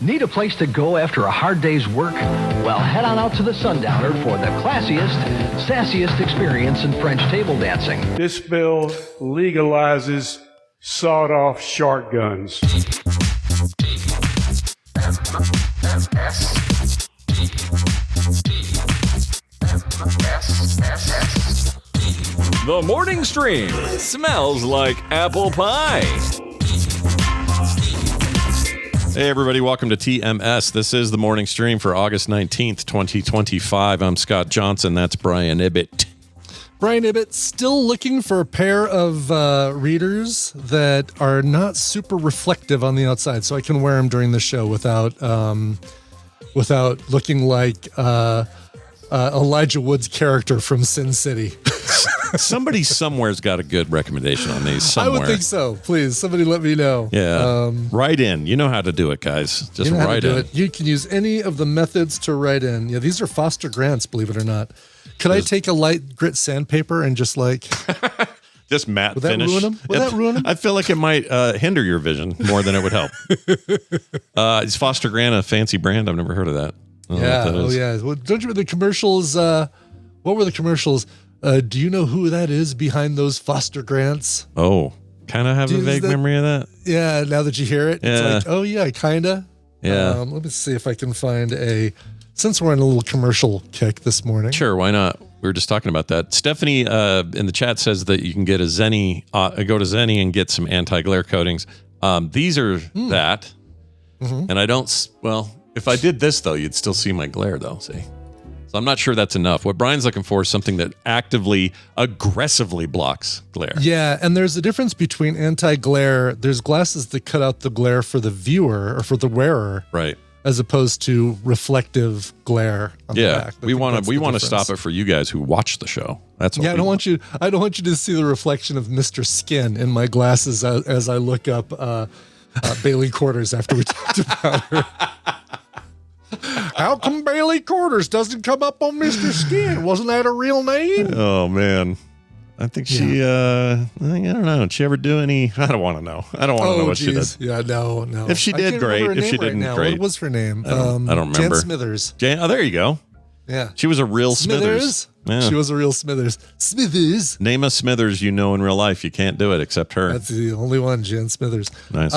Need a place to go after a hard day's work? Well, head on out to the Sundowner for the classiest, sassiest experience in French table dancing. This bill legalizes sawed-off shartguns. The morning stream smells like apple pie. Hey everybody, welcome to TMS. This is the morning stream for August 19th, 2025. I'm Scott Johnson. That's Brian Ibbett. Brian Ibbett, still looking for a pair of readers that are not super reflective on the outside, so I can wear them during the show without looking like Elijah Wood's character from Sin City. Somebody somewhere's got a good recommendation on these somewhere. I would think so. Please, somebody let me know. Yeah. Write in. You know how to do it, guys. Just write in. You can use any of the methods to write in. Yeah, these are Foster Grants, believe it or not. Could I take a light grit sandpaper and just like... Just matte Would finish. That ruin them? Would that ruin them? I feel like it might hinder your vision more than it would help. Is Foster Grant a fancy brand? I've never heard of that. Yeah. Well, don't you remember the commercials? What were the commercials? Do you know who that is behind those Foster Grants? Oh, kind of have a vague memory of that. Yeah, now that you hear it, it's like, oh yeah, kind of. Yeah. Let me see if I can find since we're on a little commercial kick this morning. Sure, why not? We were just talking about that. Stephanie in the chat says that you can get a Zenni, go to Zenni and get some anti-glare coatings. These are that. Mm-hmm. And I don't, if I did this though, you'd still see my glare though, see? So I'm not sure that's enough. What Brian's looking for is something that aggressively blocks glare. Yeah, and there's a difference between anti-glare. There's glasses that cut out the glare for the viewer or for the wearer. Right. As opposed to reflective glare on the back. We want to stop it for you guys who watch the show. That's what I don't want you to see the reflection of Mr. Skin in my glasses as I look up Bailey Quarters after we talked about her. How come Bailey Quarters doesn't come up on Mr. Skin? Wasn't that a real name? Oh man. I think she, I don't know. Did she ever do any? I don't want to know. I don't want to know what she did. Yeah, no. If she did, great. If she didn't, great. What was her name? I don't remember. Jan Smithers. Oh, there you the Yeah. She was a real Smithers. Yeah. She was a real Smithers. Smithers. Name a Smithers you know in real life. You can't do it except her. That's the only one, Jan Smithers. Nice.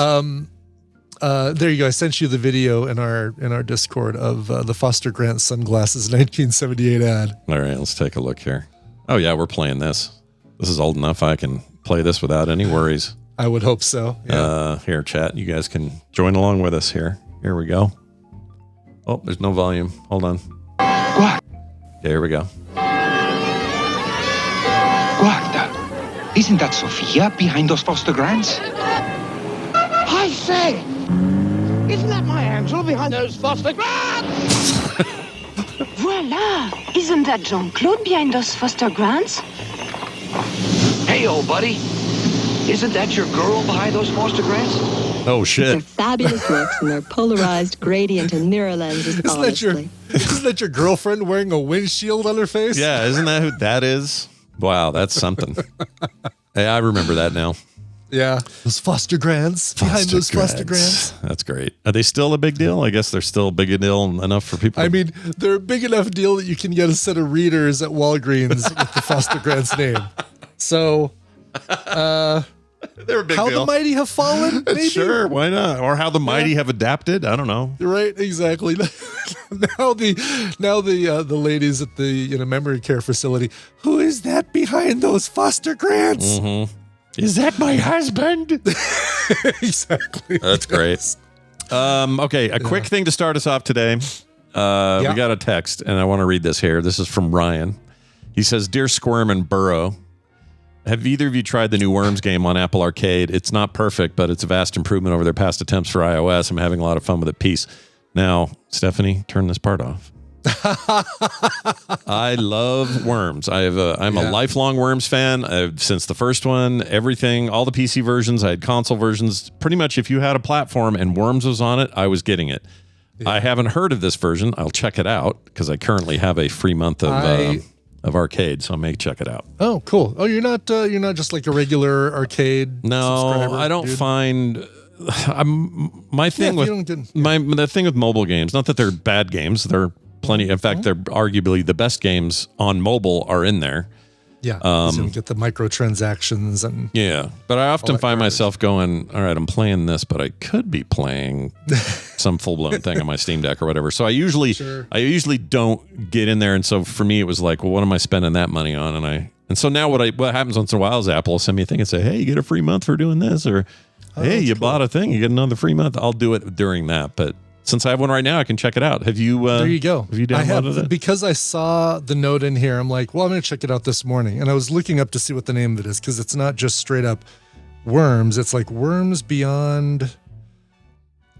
There you go. I sent you the video in our Discord of the Foster Grant sunglasses 1978 ad. All right, let's take a look here. Oh yeah, we're playing this. This is old enough I can play this without any worries. I would hope so. Yeah. Here, chat. You guys can join along with us here. Here we go. Oh, there's no volume. Hold on. What? Yeah, here we go. Guarda. Isn't that Sophia behind those Foster Grants? I say! Isn't that my Angel behind those Foster Grants? Voila! Isn't that Jean-Claude behind those Foster Grants? Hey, old buddy. Isn't that your girl behind those Foster Grants? Oh, shit. Their fabulous looks and their polarized gradient and mirror lenses, isn't that your girlfriend wearing a windshield on her face? Yeah, isn't that who that is? Wow, that's something. Hey, I remember that now. Yeah, those Foster Grants. Foster Grants. That's great. Are they still a big deal? I guess they're still a big deal enough for people. I mean, they're a big enough deal that you can get a set of readers at Walgreens with the Foster Grants name. So, they're a big how deal. The mighty have fallen? Maybe? Sure, why not? Or how the mighty have adapted? I don't know. Right, exactly. now the ladies at the memory care facility. Who is that behind those Foster Grants? Mm-hmm. Is that my husband? Exactly. That's great. Okay, a quick thing to start us off today. We got a text, and I want to read this here. This is from Ryan. He says, "Dear Squirm and Burrow, have either of you tried the new Worms game on Apple Arcade? It's not perfect, but it's a vast improvement over their past attempts for iOS. I'm having a lot of fun with it. Peace." Now, Stephanie, turn this part off. I love Worms. I'm a lifelong Worms fan. Since the first one, everything, all the PC versions, I had console versions. Pretty much if you had a platform and Worms was on it, I was getting it. Yeah. I haven't heard of this version. I'll check it out because I currently have a free month of arcade, so I may check it out. Oh, cool. Oh, you're not just like a regular arcade. No, I don't find my thing the thing with mobile games, not that they're bad games, they're plenty. In fact, they're arguably the best games on mobile are in there. Yeah, so you get the microtransactions and but I often find myself going, all right, I'm playing this, but I could be playing some full blown thing on my Steam Deck or whatever. So I usually don't get in there, and so for me it was like, well, what am I spending that money on? And so now what happens once in a while is Apple will send me a thing and say, hey, you get a free month for doing this, or hey, you bought a thing, you get another free month. I'll do it during that, but since I have one right now, I can check it out. Have you? There you go. Have you downloaded it? Because I saw the note in here, I'm like, well, I'm going to check it out this morning. And I was looking up to see what the name of it is, because it's not just straight up Worms. It's like Worms Beyond.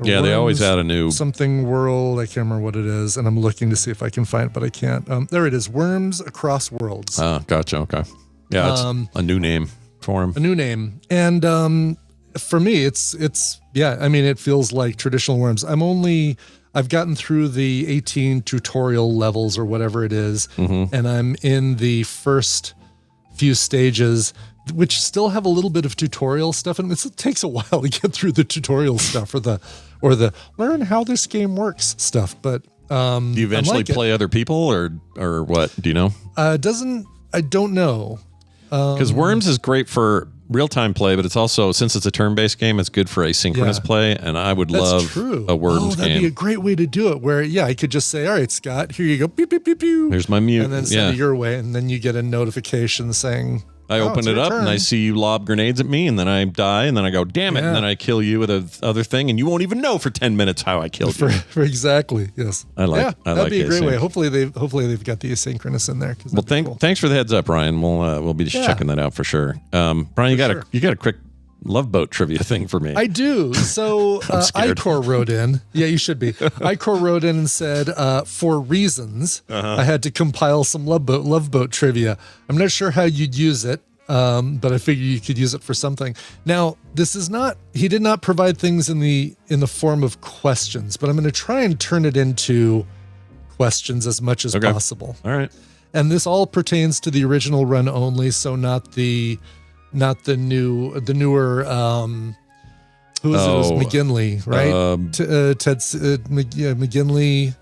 Yeah, they always add a new something world. I can't remember what it is, and I'm looking to see if I can find it, but I can't. There it is. Worms Across Worlds. Oh, gotcha. Okay. Yeah, it's a new name for him. A new name, and for me, it's I mean, it feels like traditional Worms. I've gotten through the 18 tutorial levels or whatever it is, and I'm in the first few stages, which still have a little bit of tutorial stuff, and it takes a while to get through the tutorial stuff or the learn how this game works stuff. But do you eventually play other people or what? Do you know? I don't know. Because Worms is great for real-time play, but it's also, since it's a turn-based game, it's good for asynchronous play, and I would love a Worms game. That'd be a great way to do it, where, I could just say, all right, Scott, here you go, pew, pew, pew, pew. Here's my mute. And then send it your way, and then you get a notification saying, I open it up, and I see you lob grenades at me, and then I die, and then I go, damn it, and then I kill you with other thing, and you won't even know for 10 minutes how I killed you. Exactly, yes. That'd be a great way. Hopefully they've got the asynchronous in there. Well, thanks for the heads up, Ryan. We'll be checking that out for sure. Brian, you got a quick Love Boat trivia thing for me. I do. So Icor wrote in. Yeah, you should be. Icor wrote in and said, for reasons, I had to compile some Love Boat trivia. I'm not sure how you'd use it, but I figured you could use it for something. Now, he did not provide things in the form of questions, but I'm going to try and turn it into questions as much as possible. All right. And this all pertains to the original run only, so not the newer who is it? It was McGinley, right? McGinley.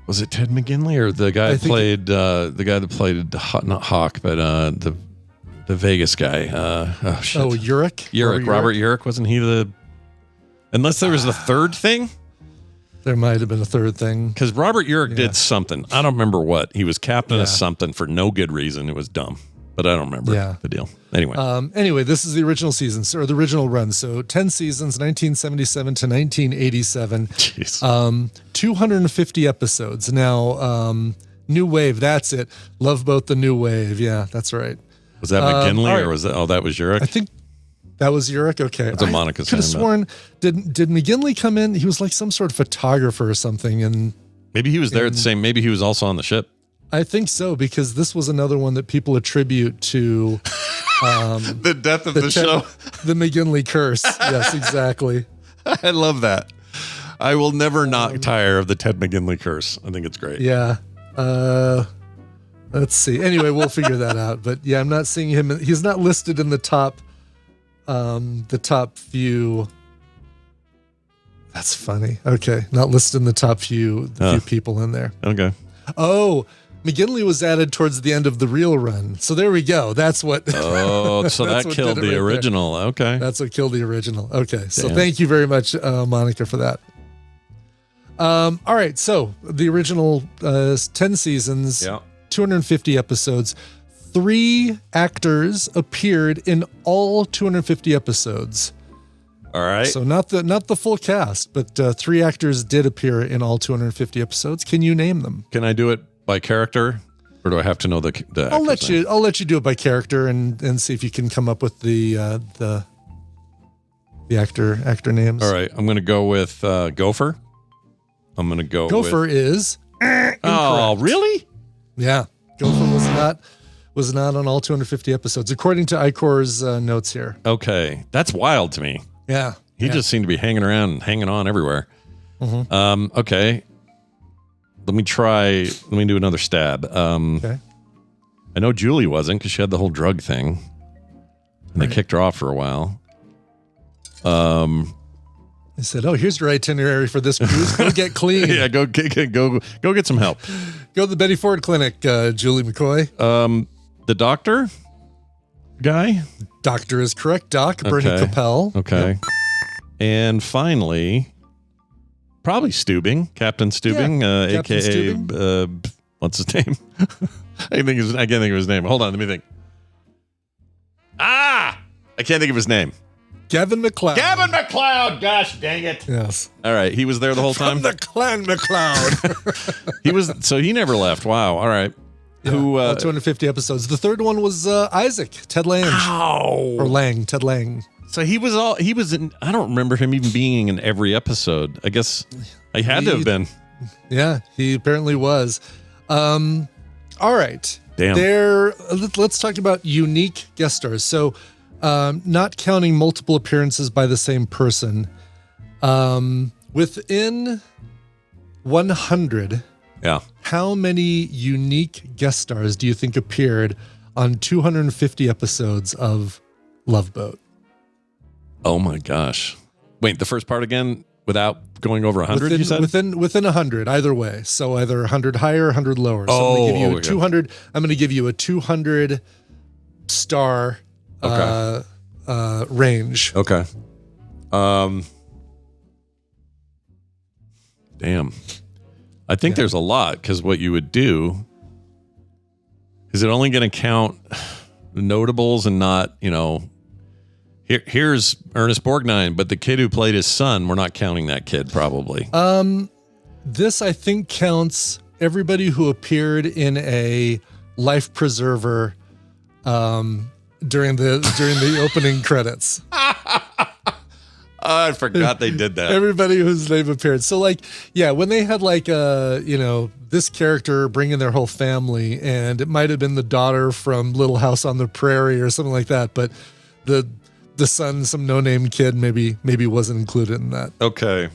Was it Ted McGinley or the guy that played not Hawk, but the Vegas guy? Urich. Robert Urich, wasn't he the? Unless there was a third thing. There might have been a third thing. Because Robert Urich did something. I don't remember what. He was captain of something for no good reason. It was dumb. But I don't remember the deal. Anyway, this is the original seasons, or the original run. So 10 seasons, 1977 to 1987. Jeez. 250 episodes. Now, New Wave, that's it. Love Boat, the New Wave. Yeah, that's right. Was that McGinley or was that? Oh, that was Urich? I think that was Urich. Okay. That's what Monica said. I could have sworn, did McGinley come in? He was like some sort of photographer or something. And maybe he was there at the same, maybe he was also on the ship. I think so, because this was another one that people attribute to the death of the show. The McGinley curse. Yes, exactly. I love that. I will never not tire of the Ted McGinley curse. I think it's great. Yeah. Let's see. Anyway, we'll figure that out. But yeah, I'm not seeing him. He's not listed in the top few. That's funny. Okay. Not listed in the top few people in there. Okay. Oh, McGinley was added towards the end of the real run. So there we go. That's what. Oh, so that killed the original. Okay. That's what killed the original. Okay. So thank you very much, Monica, for that. All right. So the original 10 seasons, 250 episodes. 3 actors appeared in all 250 episodes. All right. So not the full cast, but 3 actors did appear in all 250 episodes. Can you name them? Can I do it by character, or do I have to know the I'll let you do it by character and see if you can come up with the actor names. All right. I'm going to go with Gopher. I'm going to go. Gopher is. Oh, really? Yeah, Gopher was not on all 250 episodes, according to Icor's notes here. Okay, that's wild to me. Yeah, he just seemed to be hanging around and hanging on everywhere. Mm-hmm. Okay, let me do another stab. Okay, I know Julie wasn't, because she had the whole drug thing, and they kicked her off for a while. He said, "Oh, here's your itinerary for this cruise. Go get clean. Yeah, go get some help. Go to the Betty Ford Clinic, Julie McCoy." The doctor guy? Doctor is correct, Doc. Bernie Capel. Okay. Yep. And finally, probably Steubing, Captain Steubing, Captain a.k.a. Steubing. What's his name? I can't think of his name. Hold on, let me think. I can't think of his name. Gavin McCloud. Gavin McCloud. Gosh dang it. Yes. All right. He was there the whole time. From the Clan McCloud. So he never left. Wow. All right. Yeah, Who? 250 episodes. The third one was Isaac, Ted Lange. Or Lang, Ted Lang. So he was in, I don't remember him even being in every episode. I guess I had to have been. Yeah, he apparently was. All right. Damn. Let's talk about unique guest stars. So, not counting multiple appearances by the same person, within 100, how many unique guest stars do you think appeared on 250 episodes of Love Boat? Oh my gosh. Wait, the first part again without going over 100, you said? Within 100, either way. So either 100 higher, 100 lower. So I'm going to give you a 200. I'm going to give you a 200 star range. Okay. Damn. I think there's a lot, because what you would do is it only going to count notables and not, here's Ernest Borgnine, but the kid who played his son, we're not counting that kid probably. This I think counts everybody who appeared in a life preserver during the opening credits. I forgot they did that. Everybody whose name appeared. So when they had this character bring in their whole family, and it might have been the daughter from Little House on the Prairie or something like that, but the son, some no-name kid, maybe wasn't included in that. Okay.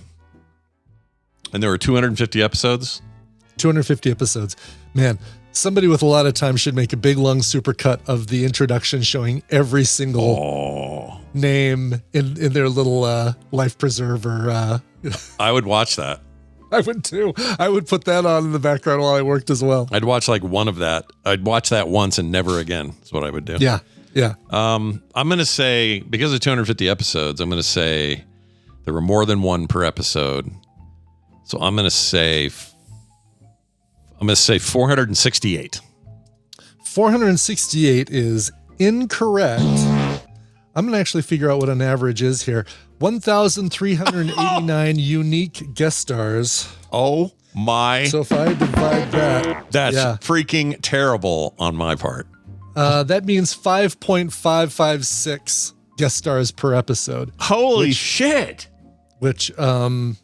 And there were 250 episodes? 250 episodes. Man, somebody with a lot of time should make a big, long supercut of the introduction showing every single name in their little life preserver. I would watch that. I would too. I would put that on in the background while I worked as well. I'd watch one of that. I'd watch that once and never again. That's what I would do. Yeah. Yeah. I'm going to say, because of 250 episodes, I'm going to say there were more than one per episode. So I'm going to say 468. 468 is incorrect. I'm going to actually figure out what an average is here. 1,389 unique guest stars. Oh my. So if I divide that. That's freaking terrible on my part. That means 5.556 guest stars per episode. Holy shit. Which, does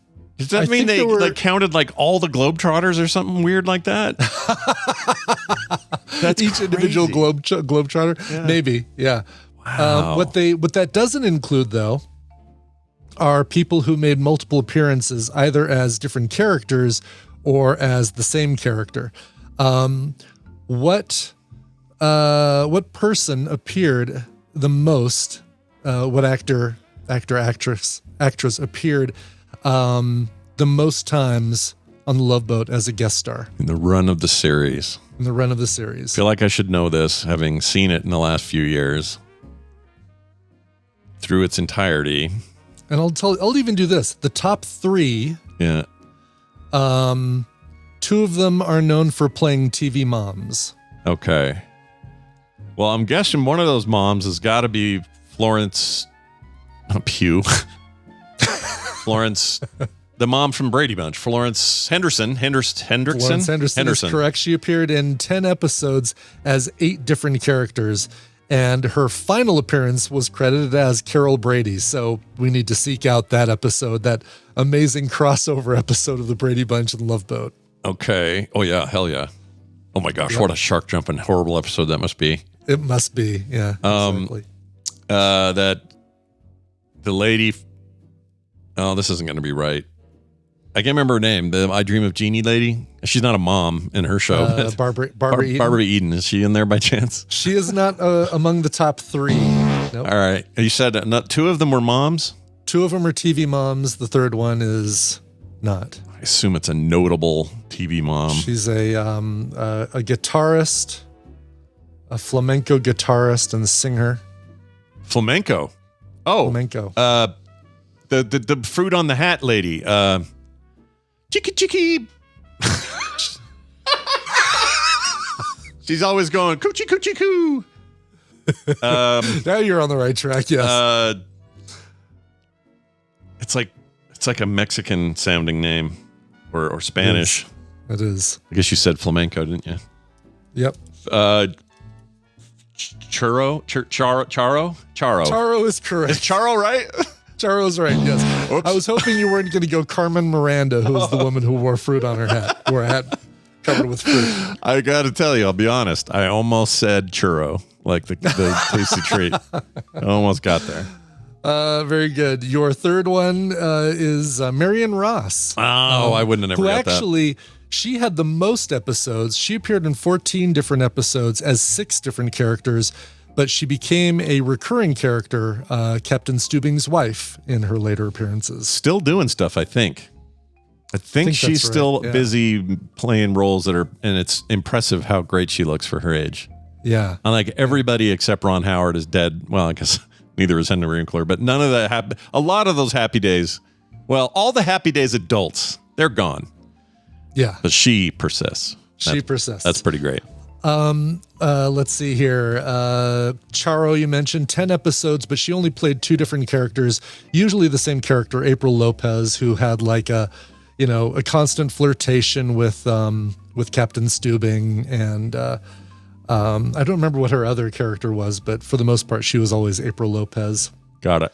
that mean they counted all the Globetrotters or something weird like that? That's each individual Globetrotter? Yeah. Maybe, yeah. Wow. What that doesn't include, though, are people who made multiple appearances, either as different characters or as the same character. What person appeared the most? What actress appeared the most times on the Love Boat as a guest star in the run of the series? I feel like I should know this, having seen it in the last few years through its entirety. And I'll even do this. The top three. Yeah. Two of them are known for playing TV moms. Okay. Well, I'm guessing one of those moms has got to be Florence Pugh. Florence, the mom from Brady Bunch. Florence Henderson. Florence Henderson is correct. She appeared in 10 episodes as 8 different characters, and her final appearance was credited as Carol Brady. So we need to seek out that episode, that amazing crossover episode of the Brady Bunch and Love Boat. Okay. Oh, yeah. Hell yeah. Oh, my gosh. What a shark jumping horrible episode that must be. It must be. Yeah. Exactly. That the lady... Oh, this isn't going to be right. I can't remember her name. The I Dream of Jeannie lady. She's not a mom in her show. Barbara Eden. Barbara Eden. Is she in there by chance? She is not among the top 3. Nope. All right. You said 2 of them were moms? 2 of them are TV moms. The third one is not. I assume it's a notable TV mom. She's a guitarist, a flamenco guitarist and singer. Flamenco. Oh, Flamenco. The fruit on the hat lady. Chicky chicky. She's always going coochie coochie coo. Now you're on the right track. Yes. It's like a Mexican sounding name or Spanish. It is. I guess you said flamenco, didn't you? Yep. Churro. Charo is correct. Is Charo right? Charo's right. Yes. Oops. I was hoping you weren't going to go Carmen Miranda, who was the woman who wore fruit on her hat, wore a hat covered with fruit. I got to tell you, I'll be honest. I almost said churro, like the tasty treat. I almost got there. Very good. Your third one is Marion Ross. Oh, I wouldn't have never got that. Who actually, she had the most episodes. She appeared in 14 different episodes as 6 different characters, but she became a recurring character, Captain Stubing's wife, in her later appearances. Still doing stuff, I think. I think she's still busy playing roles that are, and it's impressive how great she looks for her age. Yeah. Unlike everybody except Ron Howard is dead. Well, I guess neither is Henry Winkler, but none of the a lot of those Happy Days, well, all the Happy Days adults, they're gone. Yeah. But she persists. She persists. That's pretty great. Let's see here. Charo, you mentioned 10 episodes, but she only played 2 different characters, usually the same character, April Lopez, who had like a constant flirtation with Captain Stubing. And, I don't remember what her other character was, but for the most part, she was always April Lopez. Got it.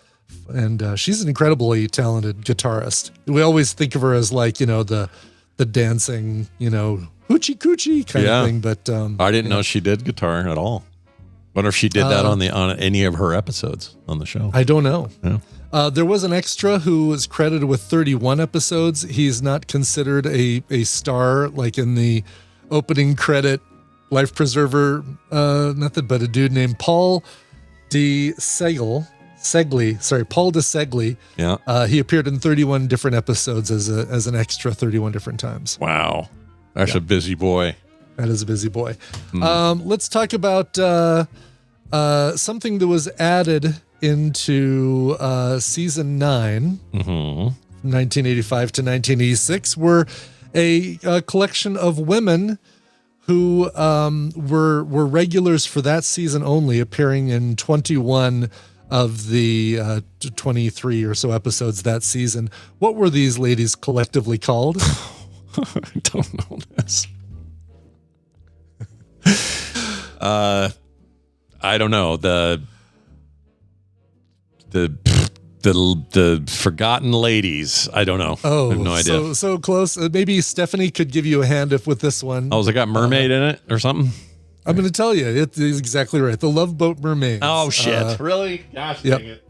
And, she's an incredibly talented guitarist. We always think of her as like, the dancing, hoochie coochie kind of thing, but I didn't know she did guitar at all. Wonder if she did that on any of her episodes on the show. I don't know. Yeah. There was an extra who was credited with 31 episodes. He's not considered a star like in the opening credit life preserver method, but a dude named Paul Paul DeSegli. Yeah. He appeared in 31 different episodes as an extra 31 different times. Wow. That's a busy boy. That is a busy boy. Let's talk about something that was added into season 9, 1985 to 1986, were a collection of women who were regulars for that season only, appearing in 21 of the 23 or so episodes that season. What were these ladies collectively called? I don't know this. I don't know. The Forgotten Ladies. I don't know. Oh, I have no idea. So close. Maybe Stephanie could give you a hand with this one. Oh, has it got mermaid in it or something? I'm going to tell you. It is exactly right. The Love Boat Mermaids. Oh, shit. Really? Gosh yep. dang it.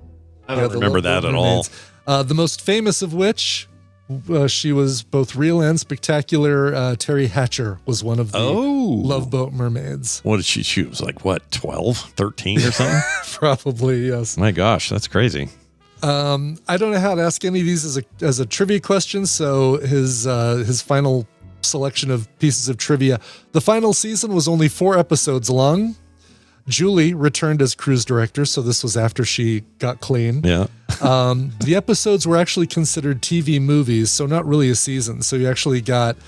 I don't remember that at all. The most famous of which, she was both real and spectacular. Terry Hatcher was one of the Love Boat Mermaids. What did she was like, what, 12, 13 or something? Probably, yes. My gosh, that's crazy. I don't know how to ask any of these as a trivia question, so his final selection of pieces of trivia. The final season was only 4 episodes long. Julie returned as cruise director, so this was after she got clean. Yeah. The episodes were actually considered TV movies, so not really a season. So you actually got,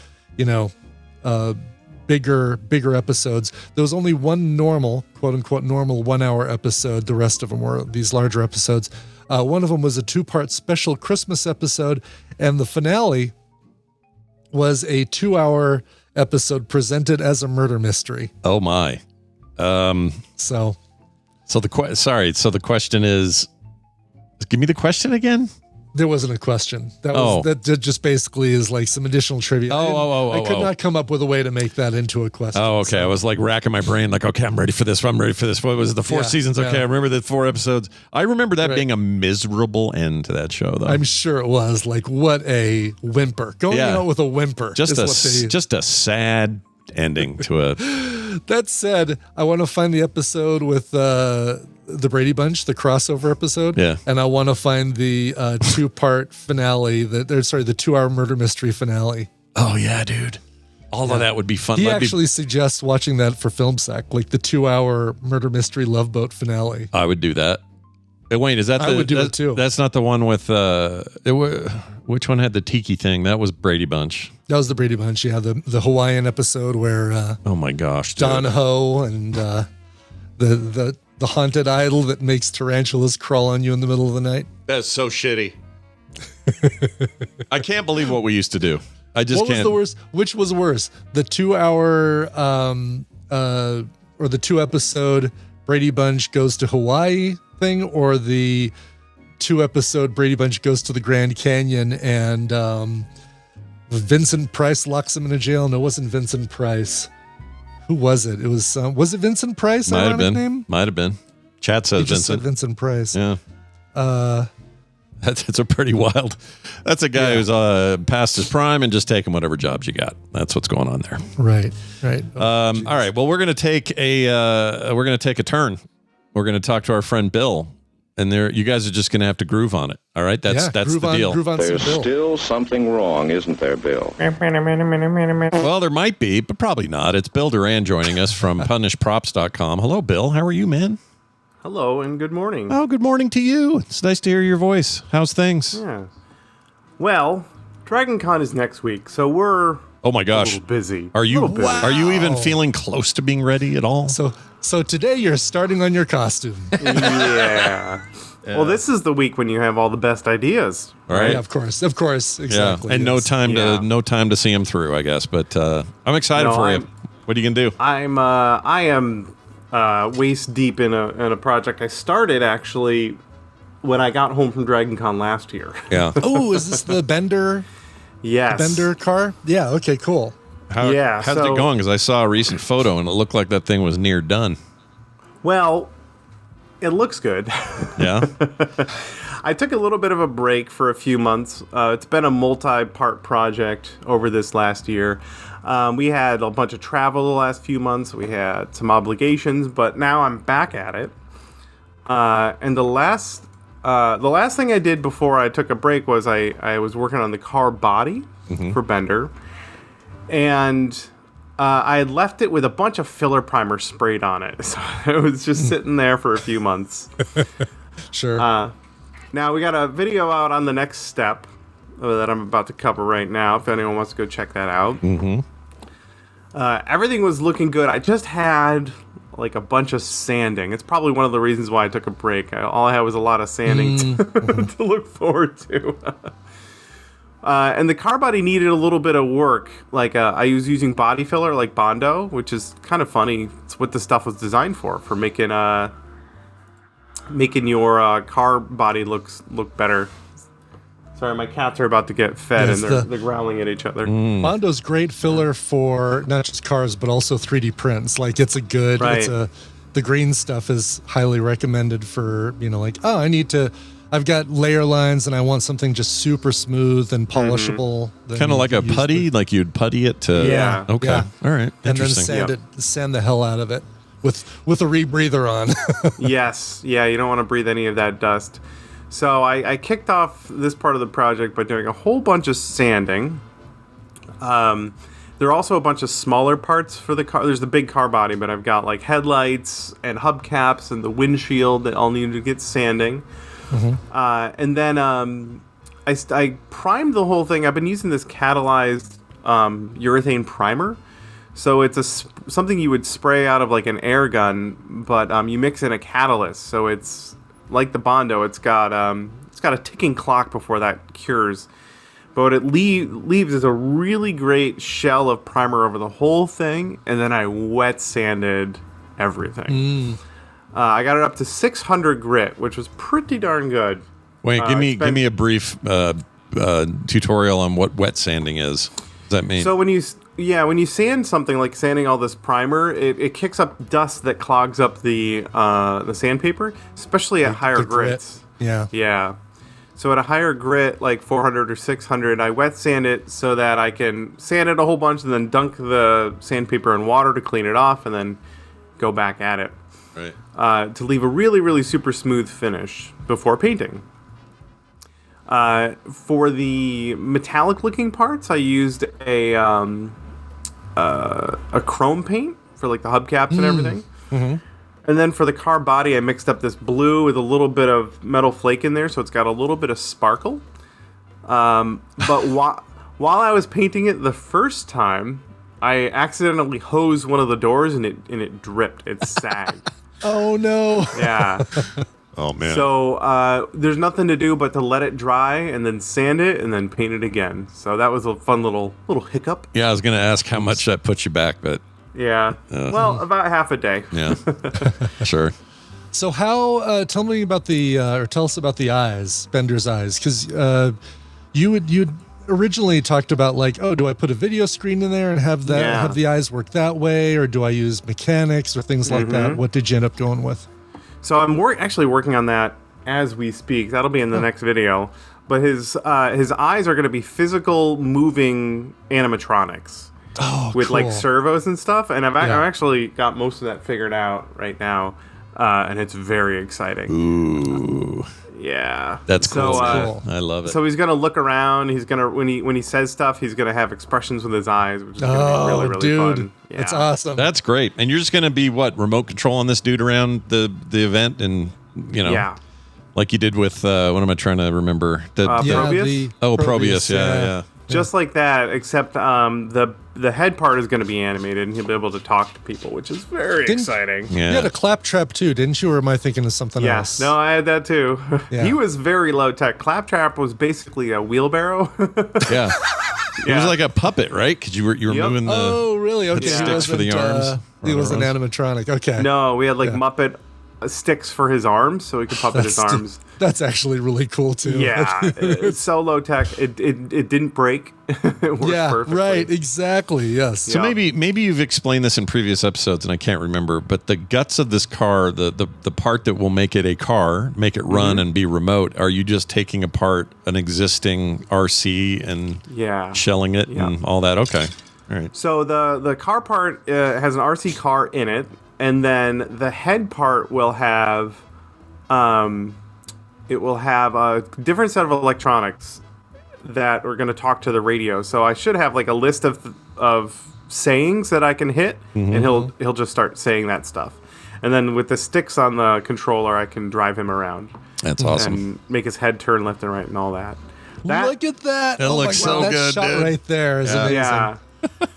bigger episodes. There was only one normal, quote unquote, normal 1-hour episode. The rest of them were these larger episodes. One of them was a 2-part special Christmas episode, and the finale was a 2-hour episode presented as a murder mystery. Oh my. So the question is, give me the question again. There wasn't a question. That just basically is like some additional trivia. I could not come up with a way to make that into a question. Oh, okay. So. I was like racking my brain, like, okay, I'm ready for this. I'm ready for this. What was it? The 4 seasons? Okay, I remember the 4 episodes. I remember that being a miserable end to that show, though. I'm sure it was. Like, what a whimper. Going out with a whimper. Just a sad ending to a That said, I want to find the episode with the Brady Bunch, the crossover episode. Yeah. And I want to find the 2-part finale, the 2-hour murder mystery finale. Oh, yeah, dude. All of that would be fun. He actually suggests watching that for FilmSack, like the 2-hour murder mystery Love Boat finale. I would do that. Wait, is that I would do it too. That's not the one with which one had the tiki thing? That was Brady Bunch. That was the Brady Bunch. Yeah, the Hawaiian episode where oh my gosh, dude. Don Ho and the haunted idol that makes tarantulas crawl on you in the middle of the night. That's so shitty. I can't believe what we used to do. I just What was the worst? Which was worse? The 2-hour or the 2-episode Brady Bunch goes to Hawaii thing, or the 2-episode Brady Bunch goes to the Grand Canyon and Vincent Price locks him in a jail? No, it wasn't Vincent Price. Who was it? It was it Vincent Price? Might have been. Name? Might have been. Chat says He just Vincent. said Vincent Price. Yeah. That's a pretty wild. That's a guy who's past his prime and just taking whatever jobs you got. That's what's going on there. Right. All right. Well, we're gonna take a turn. We're gonna talk to our friend Bill, and you guys are just gonna have to groove on it. All right. That's the deal. Groove on There's Bill. still something wrong, isn't there, Bill? Well, there might be, but probably not. It's Bill Duran joining us from punishprops.com. Hello, Bill. How are you, man? Hello and good morning. Oh, good morning to you. It's nice to hear your voice. How's things? Yeah. Well, DragonCon is next week, so we're oh my gosh, a little busy. Are you even feeling close to being ready at all? So today you're starting on your costume. Yeah. Well, this is the week when you have all the best ideas. All right. Yeah, of course, exactly. Yeah. And no time to see them through, I guess. But I'm excited for you. What are you gonna do? I am waist deep in a project I started actually when I got home from DragonCon last year. Yeah. Oh, is this the Bender? Yes. The Bender car? Yeah. Okay. Cool. How's it going? Because I saw a recent photo and it looked like that thing was near done. Well, it looks good. Yeah. I took a little bit of a break for a few months. It's been a multi-part project over this last year. We had a bunch of travel the last few months. We had some obligations, but now I'm back at it. And the last thing I did before I took a break was I was working on the car body for Bender. And I had left it with a bunch of filler primer sprayed on it. So it was just sitting there for a few months. Sure. Now we got a video out on the next step that I'm about to cover right now, if anyone wants to go check that out. Mm-hmm. Everything was looking good. I just had like a bunch of sanding. It's probably one of the reasons why I took a break. All I had was a lot of sanding to look forward to. And the car body needed a little bit of work. Like I was using body filler like Bondo, which is kind of funny. It's what the stuff was designed for making your car body look better. Sorry, my cats are about to get fed and they're growling at each other. Bondo's great filler for not just cars but also 3D prints. Like it's a good. Right. The green stuff is highly recommended for I've got layer lines and I want something just super smooth and polishable. Kind of like a putty, like you'd putty it to. Yeah. Okay. Yeah. All right. And then Interesting. sand the hell out of it with a rebreather on. Yes. Yeah, you don't want to breathe any of that dust. So I kicked off this part of the project by doing a whole bunch of sanding. There are also a bunch of smaller parts for the car. There's the big car body, but I've got like headlights and hubcaps and the windshield that all need to get sanding. And then I primed the whole thing. I've been using this catalyzed urethane primer. So it's something you would spray out of like an air gun, but you mix in a catalyst. So it's like the Bondo. It's got a ticking clock before that cures. But what it leaves is a really great shell of primer over the whole thing, and then I wet sanded everything. I got it up to 600 grit, which was pretty darn good. Wait, give me a brief tutorial on what wet sanding is. What does that mean? So when you sand something like sanding all this primer, it kicks up dust that clogs up the sandpaper, especially at higher grits. Yeah. Yeah. So at a higher grit, like 400 or 600, I wet sand it so that I can sand it a whole bunch and then dunk the sandpaper in water to clean it off and then go back at it. Right. To leave a really, really super smooth finish before painting. For the metallic looking parts, I used a chrome paint for like the hubcaps and everything. Mm-hmm. And then for the car body, I mixed up this blue with a little bit of metal flake in there, so it's got a little bit of sparkle. But while I was painting it the first time, I accidentally hosed one of the doors and it dripped. It sagged. Oh no! Yeah. Oh man. So there's nothing to do but to let it dry and then sand it and then paint it again. So that was a fun little hiccup. Yeah, I was going to ask how much that puts you back, but yeah. Well, about half a day. yeah, sure. So how? Tell me about or tell us about the eyes, Bender's eyes, because you'd originally talked about like, oh, do I put a video screen in there and have the eyes work that way, or do I use mechanics or things like that? What did you end up going with? So I'm actually working on that as we speak. That'll be in the next video. But his eyes are going to be physical moving animatronics with like servos and stuff. And I've actually got most of that figured out right now, and it's very exciting. Ooh, yeah, that's cool. Cool. I love it. So he's going to look around. He's going to when he says stuff, he's going to have expressions with his eyes, which is going to be really, really fun. Yeah. It's awesome. That's great. And you're just going to be remote controlling this dude around the event, and like you did with what am I trying to remember? Probius? Probius. Yeah. Just like that, except the head part is going to be animated, and he'll be able to talk to people, which is very exciting. Yeah. You had a claptrap too, didn't you? Or am I thinking of something else? No, I had that too. Yeah. He was very low tech. Claptrap was basically a wheelbarrow. Yeah. It was like a puppet, right? Because you were moving the really? Okay. sticks for the arms. He was an animatronic. Okay. No, we had like Muppet sticks for his arms, so he could puppet his arms. That's actually really cool too. Yeah, it's so low tech. It didn't break. It worked perfectly. Right. Exactly. Yes. So maybe you've explained this in previous episodes, and I can't remember. But the guts of this car, the part that will make it a car, make it run and be remote, are you just taking apart an existing RC and shelling it and all that? Okay. All right. So the car part has an RC car in it, and then the head part will have it will have a different set of electronics that are going to talk to the radio. So I should have like a list of sayings that I can hit, and he'll just start saying that stuff. And then with the sticks on the controller, I can drive him around. That's awesome. And make his head turn left and right and all that. Look at that! That looks so that good, shot dude. right there is amazing. Yeah.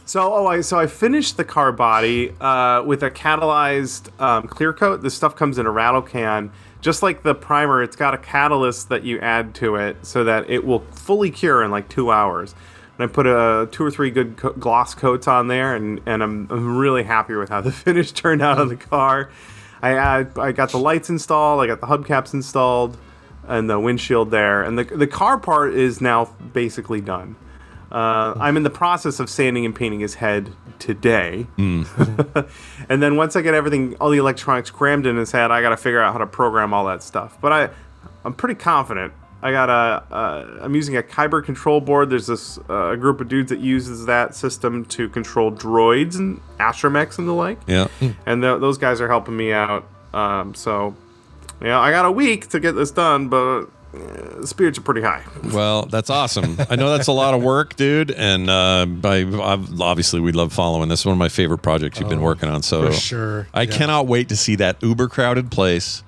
So I finished the car body with a catalyzed clear coat. This stuff comes in a rattle can. Just like the primer, it's got a catalyst that you add to it so that it will fully cure in like 2 hours. And I put 2 or 3 good gloss coats on there, and I'm really happy with how the finish turned out on the car. I got the lights installed, I got the hubcaps installed, and the windshield there. And the car part is now basically done. I'm in the process of sanding and painting his head today. And then once I get all the electronics crammed in his head, I got to figure out how to program all that stuff. But I'm pretty confident. I'm using a Kyber control board. There's this a group of dudes that uses that system to control droids and astromechs and the like. Yeah. And those guys are helping me out. So I got a week to get this done, but spirits are pretty high. Well, that's awesome. I know that's a lot of work, dude, and obviously we love following this. One of my favorite projects you've been working on. So for sure. I cannot wait to see that uber crowded place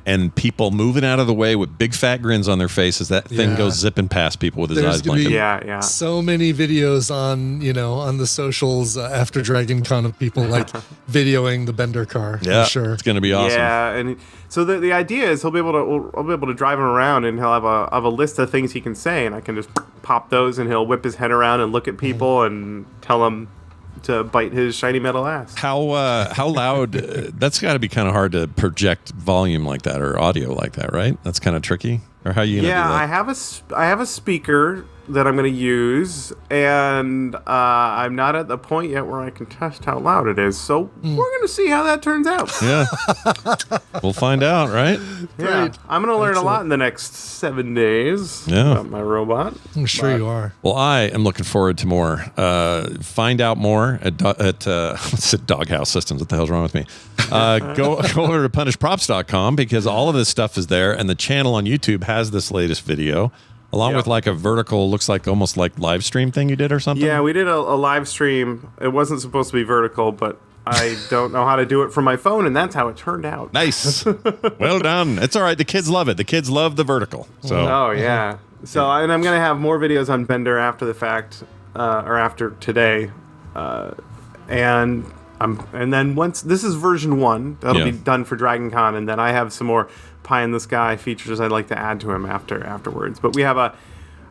and people moving out of the way with big fat grins on their faces. That thing goes zipping past people with his eyes blinking. So many videos on the socials after Dragon Con of people like videoing the Bender car. Yeah, for sure. It's going to be awesome. Yeah, and so the idea is I'll be able to drive him around, and he'll have a list of things he can say, and I can just pop those, and he'll whip his head around and look at people and tell them to bite his shiny metal ass. How loud? That's got to be kind of hard to project volume like that or audio like that, right? That's kind of tricky. Or how you gonna do that? I have a speaker that I'm going to use, and I'm not at the point yet where I can test how loud it is. So we're going to see how that turns out. Yeah. We'll find out, right? Yeah. I'm going to learn a lot in the next 7 days about my robot. I'm sure you are. Well, I am looking forward to more. Find out more at what's it, Doghouse Systems. What the hell's wrong with me? Go over to punishprops.com because all of this stuff is there, and the channel on YouTube has this latest video. Along with like a vertical, looks like almost like live stream thing you did or something? Yeah, we did a live stream. It wasn't supposed to be vertical, but I don't know how to do it from my phone, and that's how it turned out. Nice. Well done. It's all right. The kids love it. The kids love the vertical. So. Oh, yeah. So, and I'm going to have more videos on Bender after the fact, or after today. And then once, this is version 1. That'll be done for Dragon Con, and then I have some more pie in the sky features I'd like to add to him afterwards. But I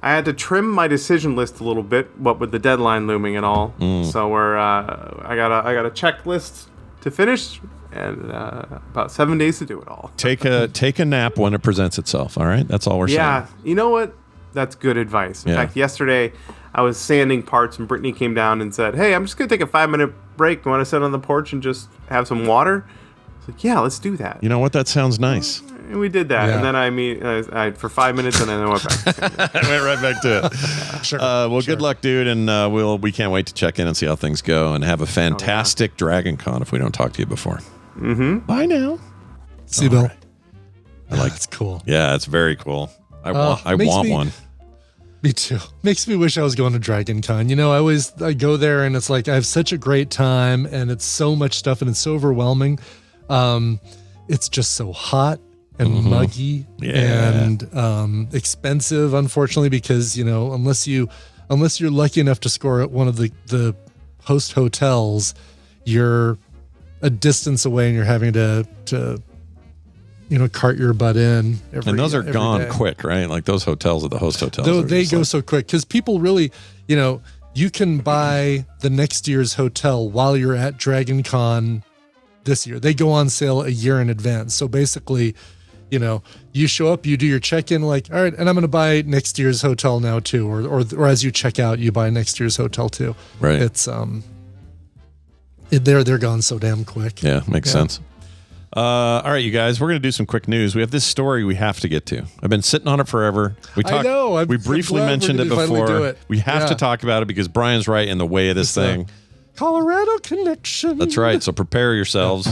had to trim my decision list a little bit, what with the deadline looming and all. So I got a checklist to finish and about 7 days to do it all. Take a nap when it presents itself. All right, that's all we're saying. Yeah, you know what? That's good advice. In fact, yesterday I was sanding parts and Brittany came down and said, "Hey, I'm just gonna take a 5-minute break. You want to sit on the porch and just have some water?" I was like, "Yeah, let's do that." You know what? That sounds nice. And we did that, and then I for 5 minutes, and then I went back. I went right back to it. Sure. Good luck, dude, and we can't wait to check in and see how things go, and have a fantastic Dragon Con if we don't talk to you before. Bye now. See you, Bill. Right. I like that's cool. Yeah, it's very cool. I want one. Me too. Makes me wish I was going to Dragon Con. You know, I go there and it's like I have such a great time, and it's so much stuff, and it's so overwhelming. It's just so hot and muggy and expensive, unfortunately, because unless you're lucky enough to score at one of the host hotels, you're a distance away and you're having to cart your butt in. And those are gone day. Quick, right? Like those hotels are the host hotels. They go so quick because people really, you can buy the next year's hotel while you're at Dragon Con this year. They go on sale a year in advance. So basically, you show up, you do your check-in, like, all right, and I'm going to buy next year's hotel now too, or as you check out, you buy next year's hotel too. Right. It's they're gone so damn quick. Yeah, makes sense. All right, you guys, we're going to do some quick news. We have this story we have to get to. I've been sitting on it forever. I know. We briefly mentioned it before. We have to talk about it because Brian's right in the way of this thing. Colorado connection. That's right. So prepare yourselves.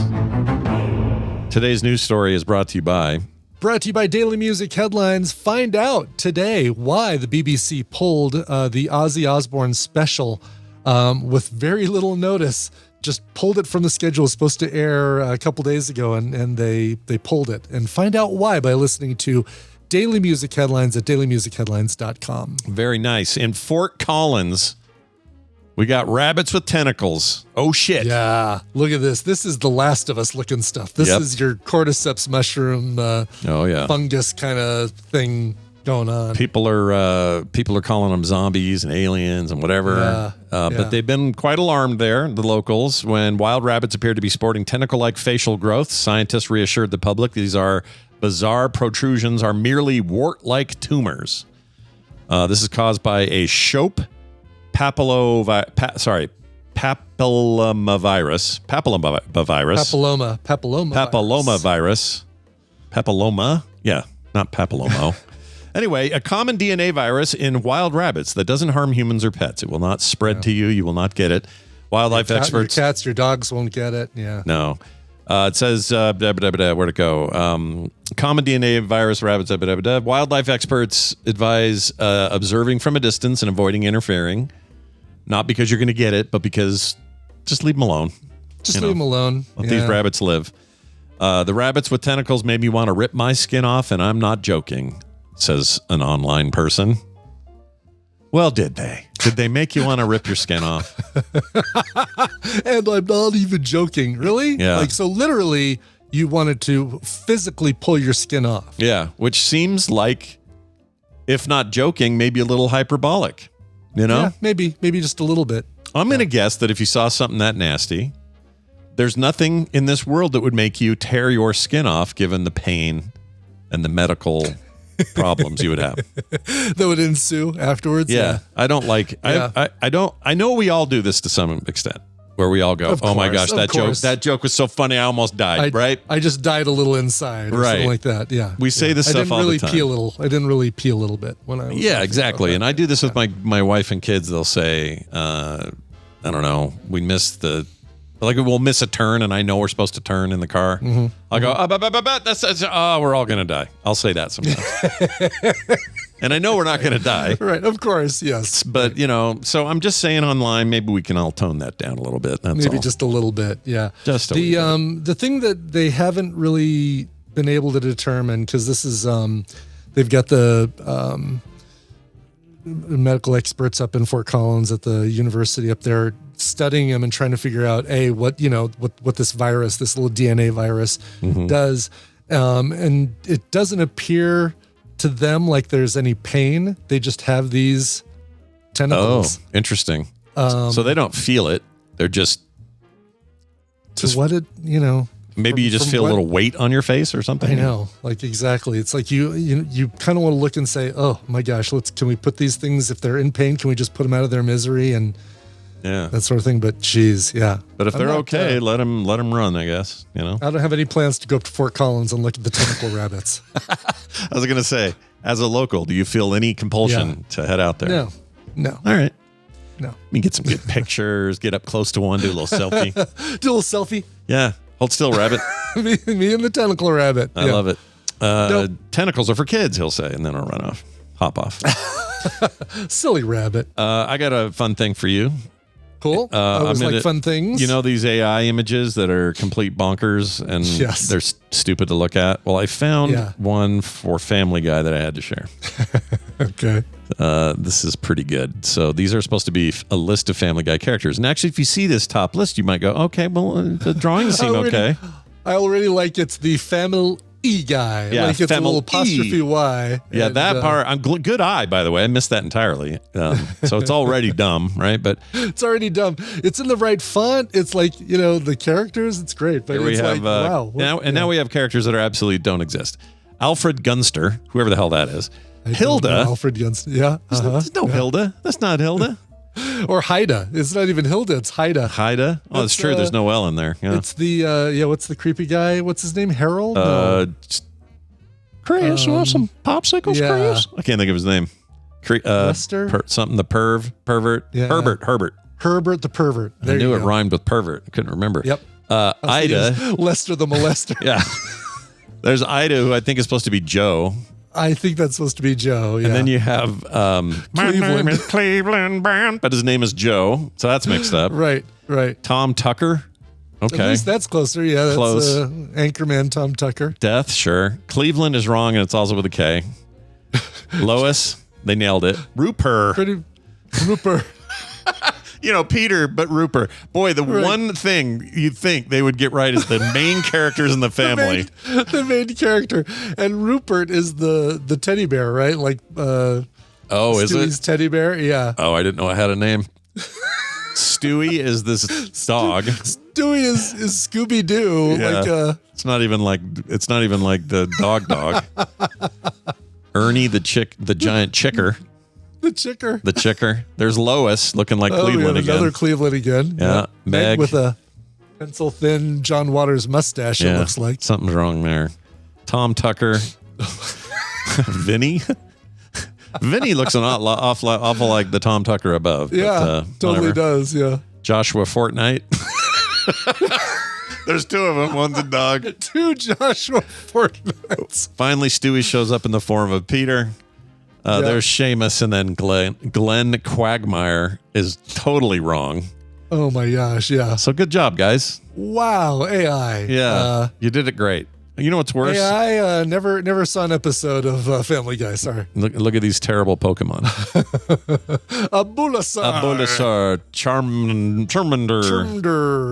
Today's news story is brought to you by Daily Music Headlines. Find out today why the BBC pulled the Ozzy Osbourne special with very little notice. Just pulled it from the schedule. It was supposed to air a couple days ago, and they pulled it. And find out why by listening to Daily Music Headlines at dailymusicheadlines.com. Very nice. In Fort Collins, we got rabbits with tentacles. Oh, shit. Yeah. Look at this. This is the Last of Us looking stuff. This is your cordyceps mushroom fungus kind of thing going on. People are calling them zombies and aliens and whatever. But they've been quite alarmed there, the locals, when wild rabbits appeared to be sporting tentacle-like facial growth. Scientists reassured the public these are bizarre protrusions are merely wart-like tumors. This is caused by a Shope papillomavirus. Papilloma? Yeah, not papillomo. Anyway, a common DNA virus in wild rabbits that doesn't harm humans or pets. It will not spread to you. You will not get it. Wildlife experts. Your cats, your dogs won't get it. Yeah. No. It says, where'd it go? Common DNA virus, rabbits, Wildlife experts advise observing from a distance and avoiding interfering. Not because you're going to get it, but because just leave them alone. Leave them alone. Let these rabbits live. The rabbits with tentacles made me want to rip my skin off, and I'm not joking, says an online person. Well, did they? Did they make you want to rip your skin off? And I'm not even joking. Really? Yeah. So literally, you wanted to physically pull your skin off. Yeah, which seems like, if not joking, maybe a little hyperbolic. Yeah, maybe just a little bit. I'm going to guess that if you saw something that nasty, there's nothing in this world that would make you tear your skin off, given the pain and the medical problems you would have. That would ensue afterwards. Yeah. I don't like, I know we all do this to some extent. Where we all go, oh my gosh, that joke was so funny, I almost died, right? I just died a little inside, or something like that. Yeah, we say this stuff all the time. I didn't really pee a little bit when I was. Yeah, exactly. And I do this with my wife and kids. They'll say, I don't know, we'll miss a turn, and I know we're supposed to turn in the car. Mm-hmm. I'll go, that's we're all gonna die. I'll say that sometimes. And I know we're not going to die. Right, of course, yes. But, so I'm just saying online, maybe we can all tone that down a little bit. That's maybe all. just a little bit, yeah. Just a little bit. The thing that they haven't really been able to determine, because this is, they've got the medical experts up in Fort Collins at the university up there studying them and trying to figure out, what this virus, this little DNA virus does. And it doesn't appear to them like there's any pain. They just have these tentacles. Oh, interesting. So they don't feel it. They're just maybe you just feel a little weight on your face or something. I know, like exactly. It's like you kind of want to look and say, oh my gosh, can we put these things, if they're in pain, can we just put them out of their misery and that sort of thing. But geez, yeah. But if they're okay, let them run, I guess. I don't have any plans to go up to Fort Collins and look at the tentacle rabbits. I was going to say, as a local, do you feel any compulsion to head out there? No. All right. No. We get some good pictures, get up close to one, do a little selfie. Do a little selfie? Yeah. Hold still, rabbit. me and the tentacle rabbit. I love it. Tentacles are for kids, he'll say, and then I'll run off. Hop off. Silly rabbit. I got a fun thing for you. Cool. Fun things. These AI images that are complete bonkers and they're stupid to look at? Well, I found one for Famil'y Guy that I had to share. Okay. This is pretty good. So these are supposed to be a list of Famil'y Guy characters. And actually, if you see this top list, you might go, okay, well, the drawings seem okay. I already like it's the Famil'y Guy. Yeah, like it's a little apostrophe Y. Yeah, that part. Good eye, by the way. I missed that entirely. So it's already dumb, right? But it's already dumb. It's in the right font. It's like, the characters. It's great. But it's like, wow. Now we have characters that are absolutely don't exist. Alfred Gunster, whoever the hell that is. Hilda. Alfred Gunster. Yeah. There's no Hilda. That's not Hilda. Or Haida. It's not even Hilda. It's Haida. Haida? Oh, that's true. There's no L in there. Yeah. It's the, what's the creepy guy? What's his name? Harold? Chris, want some popsicles, Chris? I can't think of his name. Lester? The pervert. Yeah. Herbert. Herbert the pervert. I knew it rhymed with pervert. I couldn't remember. Yep. Ida. Lester the molester. Yeah. There's Ida, who I think is supposed to be Joe. I think that's supposed to be Joe. Yeah. And then you have Cleveland, but his name is Joe, so that's mixed up. Right. Tom Tucker. Okay. At least that's closer. Yeah, that's close. Anchorman Tom Tucker. Death, sure. Cleveland is wrong, and it's also with a K. Lois, they nailed it. Rupert. Rupert. Peter, but Rupert. Boy, the one thing you'd think they would get right is the main characters in the family. the main character. And Rupert is the teddy bear, right? Like is Stewie's it? Teddy bear? Yeah. Oh, I didn't know I had a name. Stewie is this dog. Stewie is Scooby Doo. Yeah. It's not even like the dog. Ernie the giant chicker. The chicker. There's Lois looking like Cleveland again. Another Cleveland again. Yeah. Meg with a pencil thin John Waters mustache, it looks like. Something's wrong there. Tom Tucker. Vinny. Vinny looks an awful like the Tom Tucker above. Yeah, but, totally does. Yeah. Joshua Fortnite. There's two of them. One's a dog. Two Joshua Fortnites. Finally, Stewie shows up in the form of Peter. There's Seamus, and then Glenn Quagmire is totally wrong. Oh my gosh, yeah. So good job, guys. Wow, AI. Yeah, you did it greght. You know what's worse? AI never saw an episode of Famil'y Guy. Sorry. Look at these terrible Pokemon. Bulbasaur, Charmander,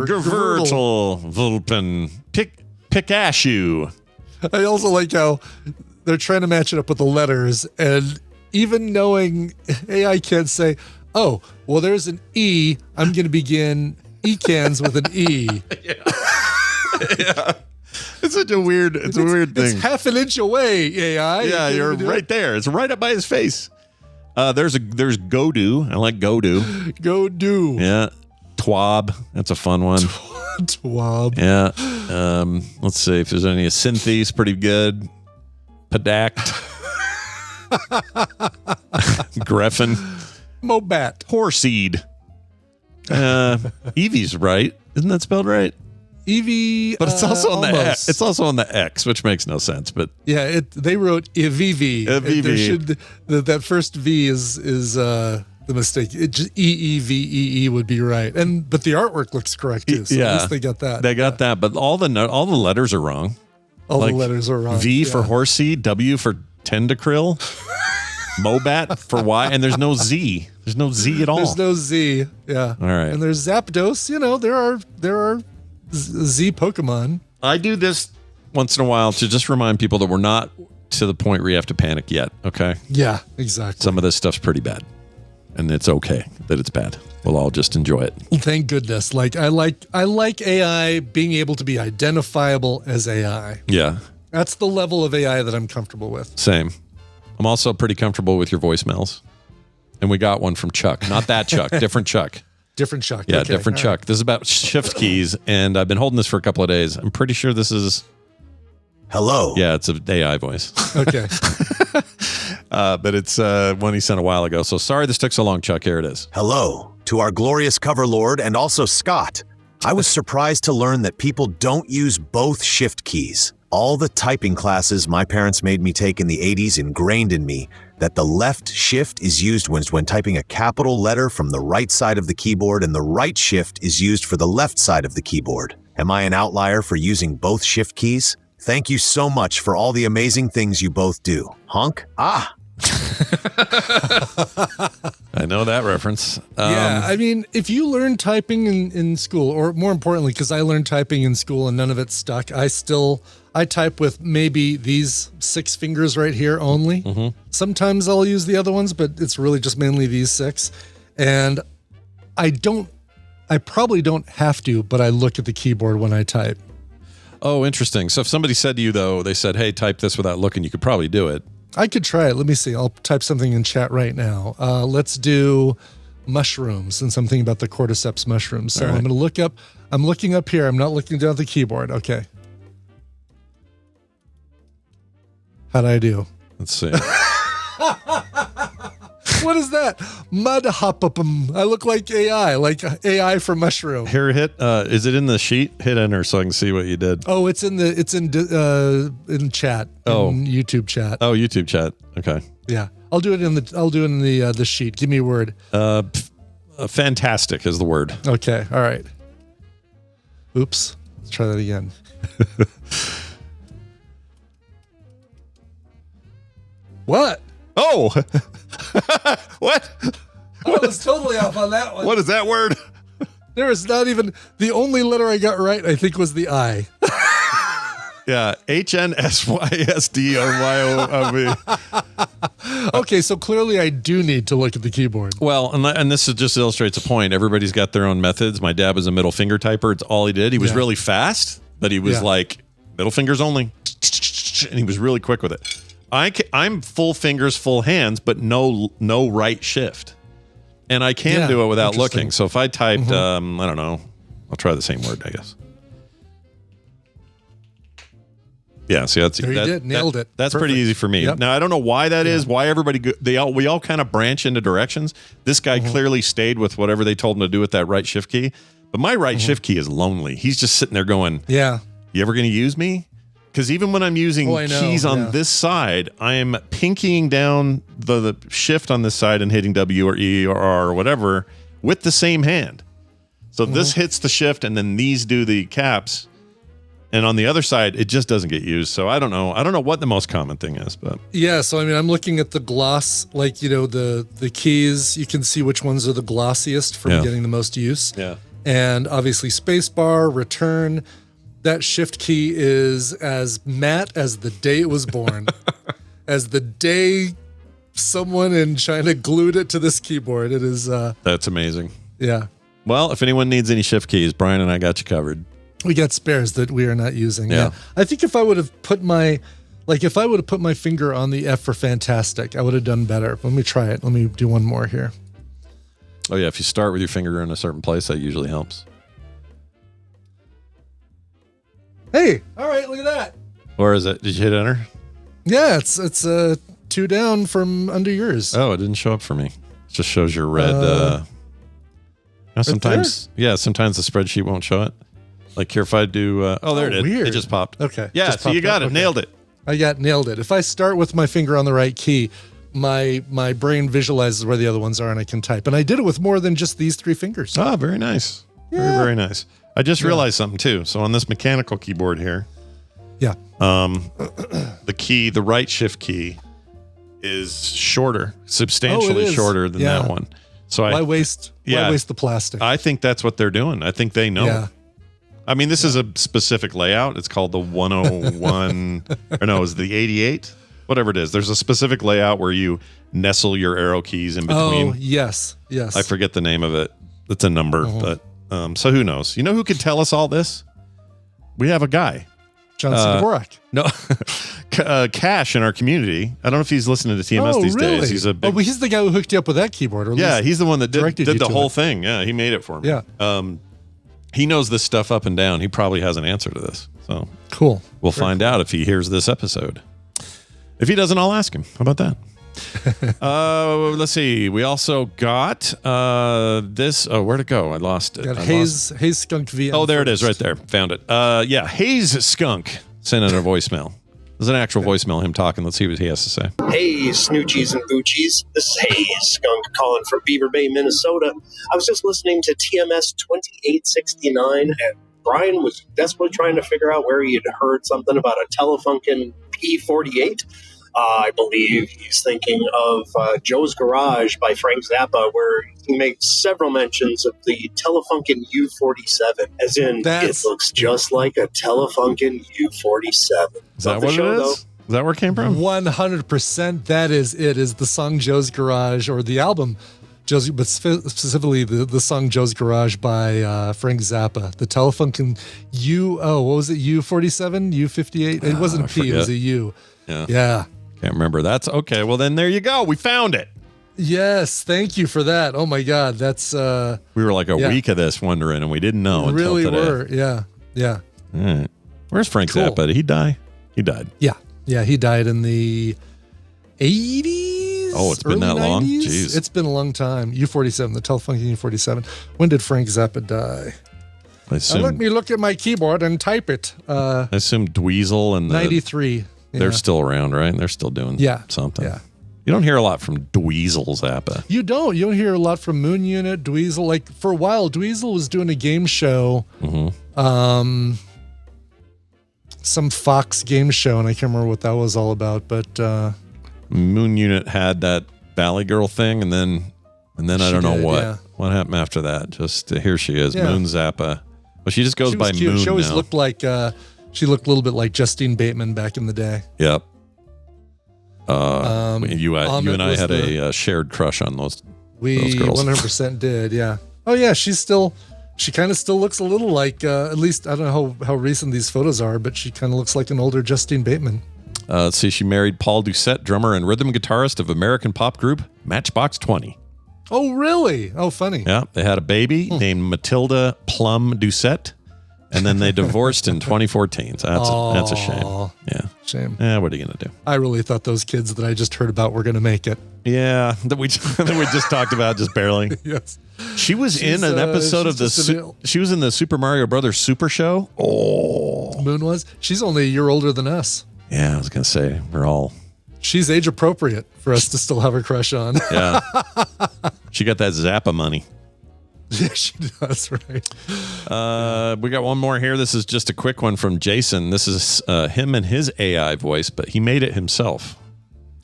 Gavertle, Vulpin, Pikachu. I also like how they're trying to match it up with the letters, and even knowing AI can't say, oh, well, there's an E. I'm going to begin ecans with an E. Yeah. It's such a weird, a weird thing. It's half an inch away, AI. Yeah, you're right there. It's right up by his face. There's Godu. I like Godu. Godu. Yeah. Twab. That's a fun one. Twab. Yeah. Let's see if there's any. Synthes, pretty good. Padact. Greffin. Mobat. Horseed. Evie's right. Isn't that spelled right? Evie, but it's also on almost. the It's also on the X, which makes no sense. But yeah, they wrote Evivi. Evivi. That first V is the mistake. It just EEVEE would be right, but the artwork looks correct too. So at least they got that. They got that, but all the letters are wrong. All the letters are wrong. V for horsey, W for tendacryl, Mobat for Y, and there's no Z. There's no Z at all. There's no Z. Yeah. All right. And there's Zapdos. There are Z Pokemon. I do this once in a while to just remind people that we're not to the point where you have to panic yet. Okay. Yeah, exactly. Some of this stuff's pretty bad, and it's okay that it's bad. We'll all just enjoy it. Thank goodness. Like I like AI being able to be identifiable as AI. Yeah. That's the level of AI that I'm comfortable with. Same. I'm also pretty comfortable with your voicemails. And we got one from Chuck. Not that Chuck, different Chuck. Different Chuck. Yeah, okay, different Chuck. Right. This is about shift keys, and I've been holding this for a couple of days. I'm pretty sure this is... Hello. Yeah, it's an AI voice. Okay. But it's one he sent a while ago. So sorry this took so long, Chuck. Here it is. Hello to our glorious cover lord and also Scott. I was surprised to learn that people don't use both shift keys. All the typing classes my parents made me take in the 80s ingrained in me that the left shift is used when typing a capital letter from the right side of the keyboard and the right shift is used for the left side of the keyboard. Am I an outlier for using both shift keys? Thank you so much for all the amazing things you both do. Honk? Ah! I know that reference. Yeah, I mean, if you learn typing in school, or more importantly, because I learned typing in school and none of it stuck, I type with maybe these 6 fingers right here only. Mm-hmm. Sometimes I'll use the other ones, but it's really just mainly these 6. And I probably don't have to, but I look at the keyboard when I type. Oh, interesting. So if somebody said to you, though, they said, hey, type this without looking, you could probably do it. I could try it. Let me see. I'll type something in chat right now. Let's do mushrooms and something about the cordyceps mushrooms. So right. I'm looking up here. I'm not looking down at the keyboard. Okay. How'd I do? Let's see. What is that? Mudhopupum. I look like AI for mushroom. Here, hit. Is it in the sheet? Hit enter so I can see what you did. Oh, it's in chat. Oh, in YouTube chat. Oh, YouTube chat. Okay. Yeah, I'll do it in the sheet. Give me a word. Fantastic is the word. Okay. All right. Oops. Let's try that again. What? Oh. What? I was totally off on that one. What is that word? There is not even the only letter I got right, I think, was the I. Yeah, HNSYSDOYOV. Okay, so clearly I do need to look at the keyboard. Well, and this just illustrates a point. Everybody's got their own methods. My dad was a middle finger typer. It's all he did. He was really fast, but he was like middle fingers only, and he was really quick with it. I'm full fingers, full hands, but no right shift. And I can do it without looking. So if I typed, I don't know, I'll try the same word, I guess. Yeah, see, nailed it. That's pretty easy for me. Yep. Now, I don't know why that is, why everybody, we all kind of branch into directions. This guy clearly stayed with whatever they told him to do with that right shift key. But my right shift key is lonely. He's just sitting there going, you ever going to use me? Because even when I'm using keys on this side, I'm pinkying down the shift on this side and hitting W or E or R or whatever with the same hand. So this hits the shift and then these do the caps. And on the other side, it just doesn't get used. So I don't know. I don't know what the most common thing is, but yeah. So I mean, I'm looking at the gloss, like the keys. You can see which ones are the glossiest for getting the most use. Yeah. And obviously, spacebar, return. That shift key is as matte as the day it was born, as the day someone in China glued it to this keyboard. It is. That's amazing. Yeah. Well, if anyone needs any shift keys, Brian and I got you covered. We got spares that we are not using. Yeah. I think if I would have put my finger on the F for fantastic, I would have done better. Let me try it. Let me do one more here. Oh yeah, if you start with your finger in a certain place, that usually helps. Hey, all right, look at that. Or is it? Did you hit enter? Yeah, it's 2 down from under yours. Oh, it didn't show up for me. It just shows your red. Sometimes the spreadsheet won't show it. Like here, if I do, there it is. Weird. It just popped. Okay. Yeah, so you got it. Okay. Nailed it. I nailed it. If I start with my finger on the right key, my brain visualizes where the other ones are and I can type. And I did it with more than just these 3 fingers. Oh, very nice. Yeah. Very, very nice. I just realized something too. So on this mechanical keyboard here, the right shift key is shorter, substantially shorter than that one. So why waste the plastic? I think that's what they're doing. I think they know. Yeah. I mean, this is a specific layout. It's called the 101, or no, is the 88? Whatever it is. There's a specific layout where you nestle your arrow keys in between. Oh, yes. I forget the name of it. It's a number, but so who knows? You know who could tell us all this? We have a guy. Johnson Dvorak. No, Cash in our community. I don't know if he's listening to TMS these days. He's he's the guy who hooked you up with that keyboard. Or he's the one that did the whole thing. Yeah, he made it for me. Yeah. He knows this stuff up and down. He probably has an answer to this. So cool. We'll find out if he hears this episode. If he doesn't, I'll ask him. How about that? Let's see. We also got this. Oh, where'd it go? I lost it. Got Hayes Skunk VM. Oh, there it is, right there. Found it. Hayes Skunk sent in a voicemail. There's an actual voicemail, him talking. Let's see what he has to say. Hey, Snoochies and Boochies. This is Hayes Skunk calling from Beaver Bay, Minnesota. I was just listening to TMS 2869, and Brian was desperately trying to figure out where he had heard something about a Telefunken P48. I believe he's thinking of Joe's Garage by Frank Zappa, where he makes several mentions of the Telefunken U47, as in, it looks just like a Telefunken U47. Is that what it is? Is that where it came from? 100%. That is it. Is the song Joe's Garage, or the album, but specifically the song Joe's Garage by Frank Zappa. The Telefunken what was it, U47? U58? It wasn't a P, it was a U. Yeah. Can't remember. That's okay. Well, then there you go. We found it. Yes. Thank you for that. Oh my God. That's we were like a week of this wondering, and we didn't know until today. Really were. Yeah. Yeah. All right. Where's Frank Zappa? Did he die? He died. Yeah. Yeah. He died in the 80s. Oh, it's been that 90s? Long? Jeez. It's been a long time. U47, the Telefunken U47. When did Frank Zappa die? Let me look at my keyboard and type it. I assume Dweezil and 93. They're still around, right? They're still doing something. Yeah. You don't hear a lot from Dweezil Zappa. You don't. You don't hear a lot from Moon Unit, Dweezil. Like, for a while, Dweezil was doing a game show. Mm-hmm. Some Fox game show, and I can't remember what that was all about, but Moon Unit had that Valley Girl thing, and then I don't know what happened after that. Just here she is, Moon Zappa. Well, she just goes by cute. Moon. She always now. looked like she looked a little bit like Justine Bateman back in the day. Yep. You and I had a shared crush on those girls. 100% did. Yeah. Oh yeah, she kind of still looks a little like, at least I don't know how recent these photos are, but she kind of looks like an older Justine Bateman. Let's see, she married Paul Doucette, drummer and rhythm guitarist of American pop group Matchbox 20. Oh, really? Oh, funny. Yeah, they had a baby named Matilda Plum Doucette, and then they divorced in 2014. So that's a shame. Yeah. Shame. Yeah, what are you going to do? I really thought those kids that I just heard about were going to make it. Yeah, that we just talked about just barely. Yes. She was in an episode of she was in the Super Mario Brothers Super Show. Oh. Moon was? She's only a year older than us. Yeah, I was going to say, she's age appropriate for us to still have a crush on. Yeah. She got that Zappa money. Yeah, she does, right. We got one more here. This is just a quick one from Jason. This is him and his AI voice, but he made it himself.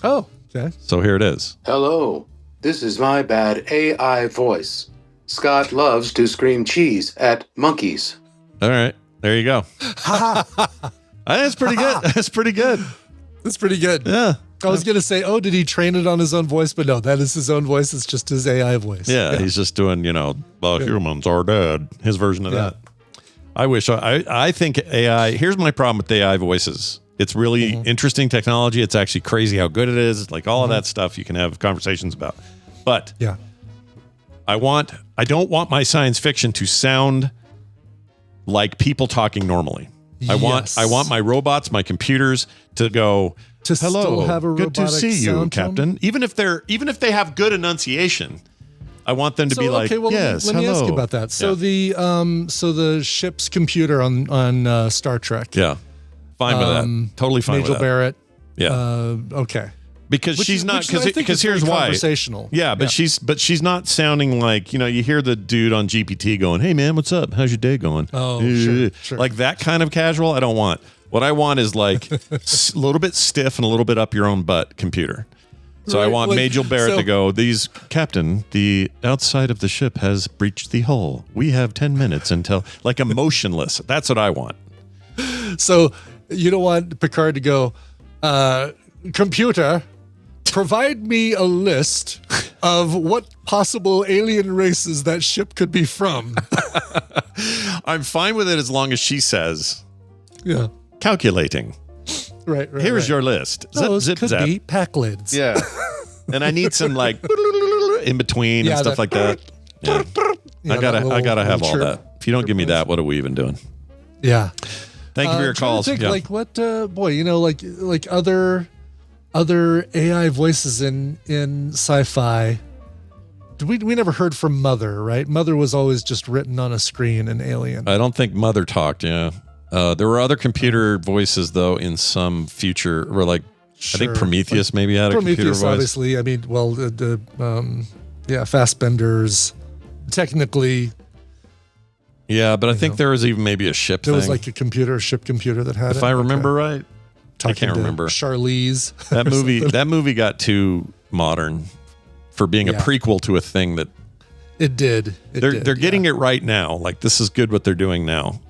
Oh, okay. So here it is. Hello, this is my bad AI voice. Scott loves to scream cheese at monkeys. All right, there you go. That's pretty good. That's pretty good. That's pretty good. Yeah. I was going to say, did he train it on his own voice? But no, that is his own voice. It's just his AI voice. Yeah, he's just doing, humans are dead. His version of that. I wish. I think AI. Here's my problem with AI voices. It's really interesting technology. It's actually crazy how good it is. Like all of that stuff you can have conversations about. But yeah, I don't want my science fiction to sound like people talking normally. I want my robots, my computers to go, hello, still have a good to see you, sound Captain. Even if they have good enunciation, I want them to be like, yes, let me ask you about that. So the ship's computer on Star Trek. Yeah. Fine with that. Totally fine with that. Majel Barrett. Yeah. Okay. Because she's not, because here's why. Conversational. Yeah, but she's not sounding like, you hear the dude on GPT going, hey man, what's up? How's your day going? Oh, sure. Like that kind of casual, I don't want. What I want is like a little bit stiff and a little bit up your own butt computer. So I want Majel Barrett to go, Captain, the outside of the ship has breached the hull. We have 10 minutes until, like emotionless. That's what I want. So you don't want Picard to go, computer, provide me a list of what possible alien races that ship could be from. I'm fine with it as long as she says, calculating. Right. Here's your list. Those zip, could zap. be pack lids. Yeah. And I need some like in between and stuff like that. Yeah. I gotta have all that. If you don't give me that, what are we even doing? Yeah. Thank you for your calls. Like what, like other AI voices in sci-fi. We never heard from Mother, right? Mother was always just written on a screen in Alien. I don't think Mother talked. Yeah. There were other computer voices though in some future, or like I think Prometheus maybe had a computer voice. Obviously. I mean, well, Fassbender's technically. Yeah, but I think there was even maybe a ship there thing. was like a ship computer that had if I remember right. I can't remember. Charlize. That movie got too modern for being a prequel to a thing that it did. They're getting it right now. Like this is good what they're doing now.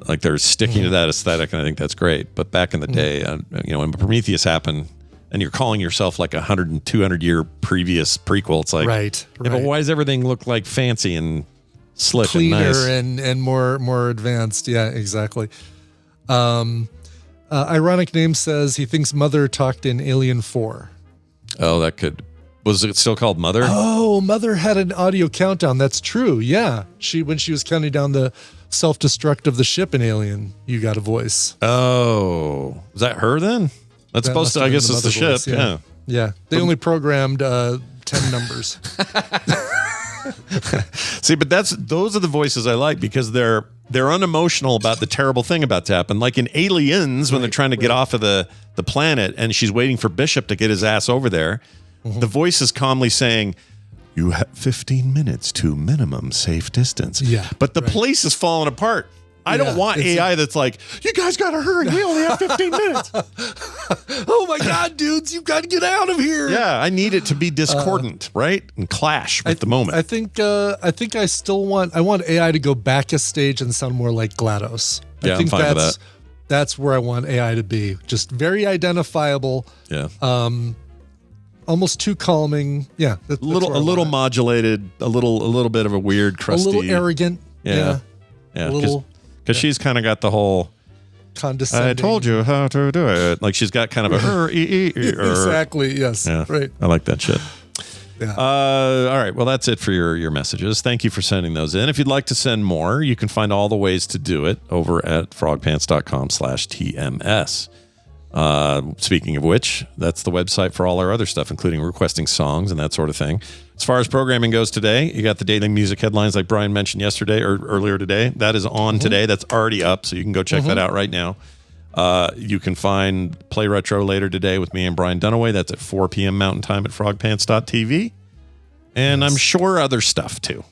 Like they're sticking to that aesthetic, and I think that's great. But back in the day, when Prometheus happened, and you're calling yourself like 100 and 200 year previous prequel, it's like, right. Yeah, but why does everything look like fancy and slick, cleaner and nice, and more advanced? Yeah, exactly. Ironic Name says he thinks Mother talked in Alien 4. Oh, that could. Was it still called Mother? Oh, Mother had an audio countdown. That's true. Yeah, when she was counting down the self-destruct of the ship in Alien, you got a voice. Oh, was that her then? That's supposed to. I guess it's the ship. Voice, yeah. They only programmed 10 numbers. See, but those are the voices I like because they're unemotional about the terrible thing about to happen. Like in Aliens, when they're trying to get off of the planet and she's waiting for Bishop to get his ass over there, the voice is calmly saying, you have 15 minutes to minimum safe distance. Yeah. But the place is falling apart. I don't want AI that's like, you guys got to hurry. We only have 15 minutes. Oh my God, dudes, you've got to get out of here. Yeah, I need it to be discordant, right? And clash with the moment. I think I still want AI to go back a stage and sound more like GLaDOS. Yeah, I think I'm fine with that. That's where I want AI to be. Just very identifiable. Yeah. Almost too calming. Yeah. A little modulated, a little bit of a weird, crusty. A little arrogant. Yeah. Because she's kind of got the whole condescending. I told you how to do it. Like she's got kind of a exactly. Yes. Yeah, right. I like that shit. Yeah. All right. Well, that's it for your messages. Thank you for sending those in. If you'd like to send more, you can find all the ways to do it over at frogpants.com/TMS. Speaking of which, that's the website for all our other stuff, including requesting songs and that sort of thing. As far as programming goes today, you got the daily music headlines like Brian mentioned yesterday or earlier today. That is on today. That's already up, so you can go check that out right now. You can find Play Retro later today with me and Brian Dunaway. That's at 4 p.m. Mountain Time at frogpants.tv. And I'm sure other stuff too.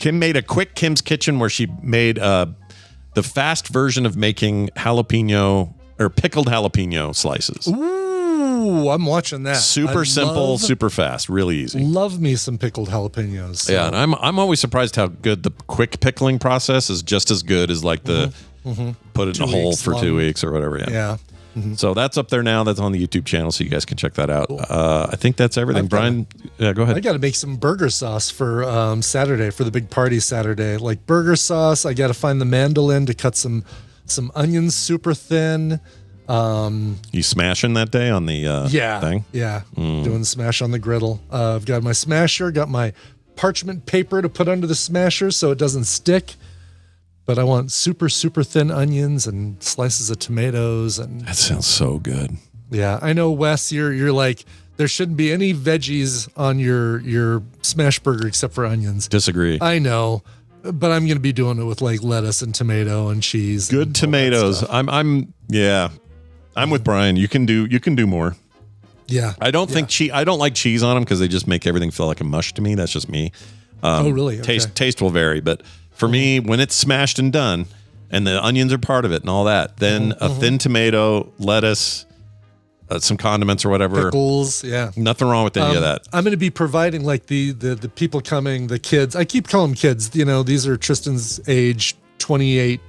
Kim made a quick Kim's Kitchen where she made the fast version of making jalapeno or pickled jalapeno slices. Ooh, I'm watching that. Super simple, super fast, really easy. Love me some pickled jalapenos. So. Yeah, and I'm always surprised how good the quick pickling process is. Just as good as like the put it in a hole for 2 weeks or whatever. Yeah. So that's up there now. That's on the YouTube channel, so you guys can check that out. Cool. I think that's everything. Brian, go ahead. I got to make some burger sauce for Saturday, for the big party Saturday. Like burger sauce, I got to find the mandolin to cut some onions super thin. You smashing that day on the thing? Yeah, doing the smash on the griddle. I've got my smasher, got my parchment paper to put under the smasher so it doesn't stick. But I want super, super thin onions and slices of tomatoes. And that sounds so good. Yeah, I know, Wes, you're like, there shouldn't be any veggies on your smash burger except for onions. Disagree. I know, but I'm going to be doing it with like lettuce and tomato and cheese. Good tomatoes. I'm with Brian. You can do more. Yeah. I don't think I don't like cheese on them because they just make everything feel like a mush to me. That's just me. Oh, really? Okay. Taste will vary, but for me, when it's smashed and done, and the onions are part of it and all that, then a thin tomato, lettuce, some condiments or whatever. Pickles, yeah. Nothing wrong with any of that. I'm going to be providing like the people coming, the kids. I keep calling them kids. You know, these are Tristan's age, 28,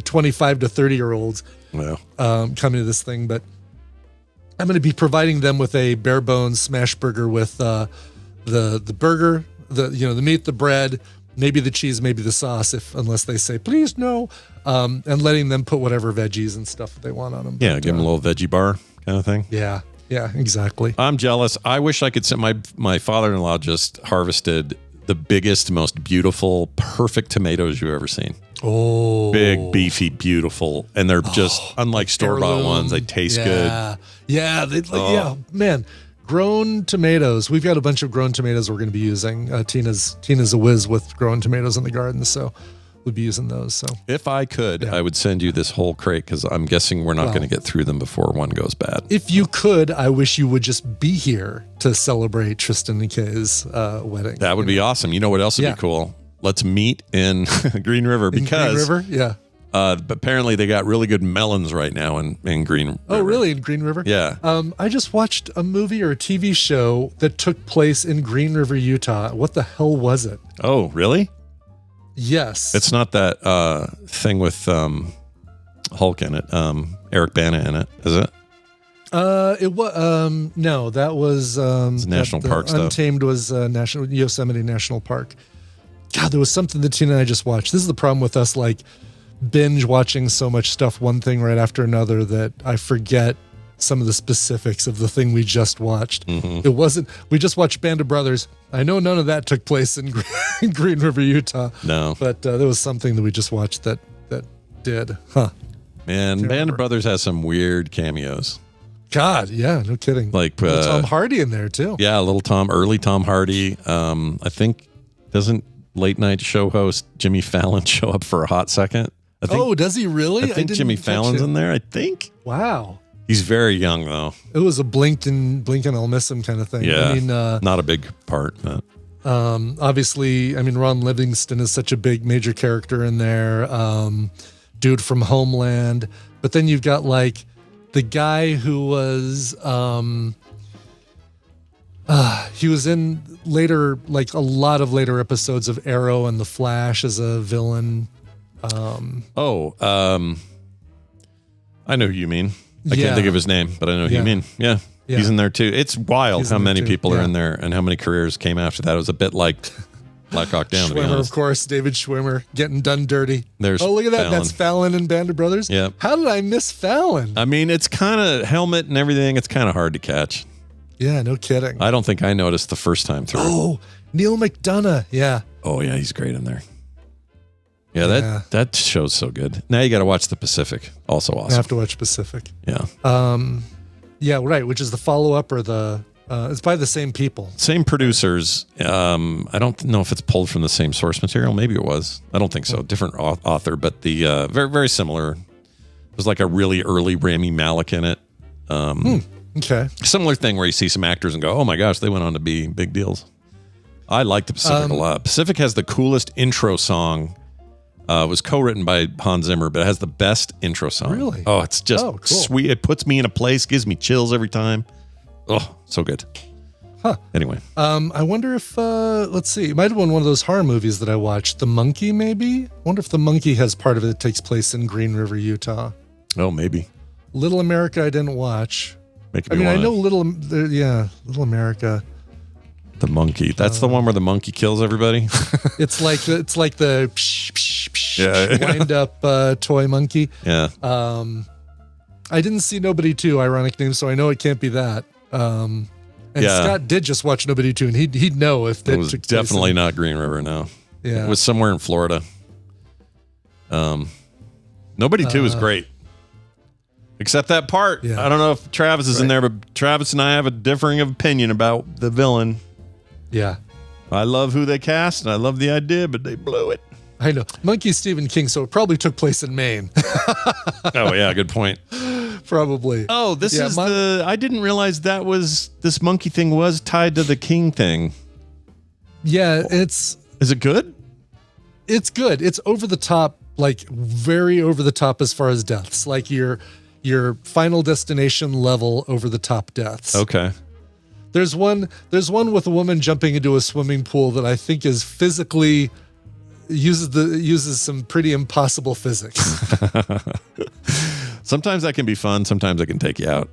25 to 30-year-olds coming to this thing. But I'm going to be providing them with a bare bones smash burger with the burger, the meat, the bread, maybe the cheese, maybe the sauce, unless they say, please, no. And letting them put whatever veggies and stuff they want on them. Yeah, give them a little veggie bar kind of thing. Yeah, exactly. I'm jealous. I wish I could send my father-in-law just harvested the biggest, most beautiful, perfect tomatoes you've ever seen. Oh. Big, beefy, beautiful. And they're just, unlike store-bought ones, they taste good. Yeah, yeah, man. Grown tomatoes. We've got a bunch of grown tomatoes we're going to be using. Tina's a whiz with growing tomatoes in the garden, so we'll be using those. So if I could, I would send you this whole crate because I'm guessing we're not going to get through them before one goes bad. If you could, I wish you would just be here to celebrate Tristan and Kay's wedding. That would be awesome. You know what else would be cool? Let's meet in Green River because Green River, yeah. But apparently they got really good melons right now in Green River. Oh, really? In Green River? Yeah. I just watched a movie or a TV show that took place in Green River, Utah. What the hell was it? Oh, really? Yes. It's not that thing with Hulk in it, Eric Bana in it, is it? It was no, that was it's national park stuff. Untamed was Yosemite National Park. God, there was something that Tina and I just watched. This is the problem with us, like binge watching so much stuff, one thing right after another, that I forget some of the specifics of the thing we just watched. Mm-hmm. It wasn't, we just watched Band of Brothers. I know none of that took place in Green River, Utah. No. But there was something that we just watched that did. Huh. Man, Band of Brothers has some weird cameos. God, yeah, no kidding. Like Tom Hardy in there too. Yeah, early Tom Hardy. I think, doesn't late night show host Jimmy Fallon show up for a hot second? Does he really? I think Jimmy Fallon's in there, I think. Wow. He's very young, though. It was a blink and I'll miss him kind of thing. Yeah, I mean, not a big part. But. Obviously, I mean, Ron Livingston is such a big major character in there. Dude from Homeland. But then you've got like the guy who was, he was in later, like a lot of later episodes of Arrow and The Flash as a villain. I know who you mean. I can't think of his name, but I know who you mean. Yeah. He's in there too. It's wild how many people are in there and how many careers came after that. It was a bit like Black Hawk Down. Schwimmer, of course, David Schwimmer getting done dirty. There's look at that. Fallon. That's Fallon and Band of Brothers. Yeah. How did I miss Fallon? I mean, it's kind of helmet and everything. It's kind of hard to catch. Yeah, no kidding. I don't think I noticed the first time through. Oh, Neil McDonough. Yeah. Oh yeah, he's great in there. Yeah, that show's so good. Now you got to watch The Pacific. Also awesome. I have to watch Pacific. Yeah. Yeah, right. Which is the follow up or the? It's by the same people. Same producers. I don't know if it's pulled from the same source material. Maybe it was. I don't think so. Different author, but the very very similar. It was like a really early Rami Malek in it. Okay. Similar thing where you see some actors and go, "Oh my gosh, they went on to be big deals." I like The Pacific a lot. Pacific has the coolest intro song. It was co-written by Hans Zimmer, but it has the best intro song. Really? Oh, it's just cool. sweet. It puts me in a place, gives me chills every time. Oh, so good. Huh. Anyway. I wonder if, let's see, it might have been one of those horror movies that I watched. The Monkey, maybe? I wonder if The Monkey has part of it that takes place in Green River, Utah. Oh, maybe. Little America, I didn't watch. I mean, I know Little America. The monkey. That's the one where the monkey kills everybody. It's like the psh, psh, psh, Yeah. wind up toy monkey. Yeah. I didn't see Nobody 2, ironic name, so I know it can't be that. And Scott did just watch Nobody 2, and he'd know if it was definitely not Green River. No. Yeah. It was somewhere in Florida. Nobody 2 is great. Except that part. Yeah. I don't know if Travis is in there, but Travis and I have a differing opinion about the villain. Yeah. I love who they cast, and I love the idea, but they blew it. I know. Monkey's Stephen King, so it probably took place in Maine. Oh, yeah, good point. Probably. Oh, this is I didn't realize this monkey thing was tied to the King thing. Yeah, Is it good? It's good. It's over the top, like very over the top as far as deaths. Like your Final Destination level over the top deaths. Okay. There's one with a woman jumping into a swimming pool that I think is physically uses some pretty impossible physics. Sometimes that can be fun. Sometimes it can take you out.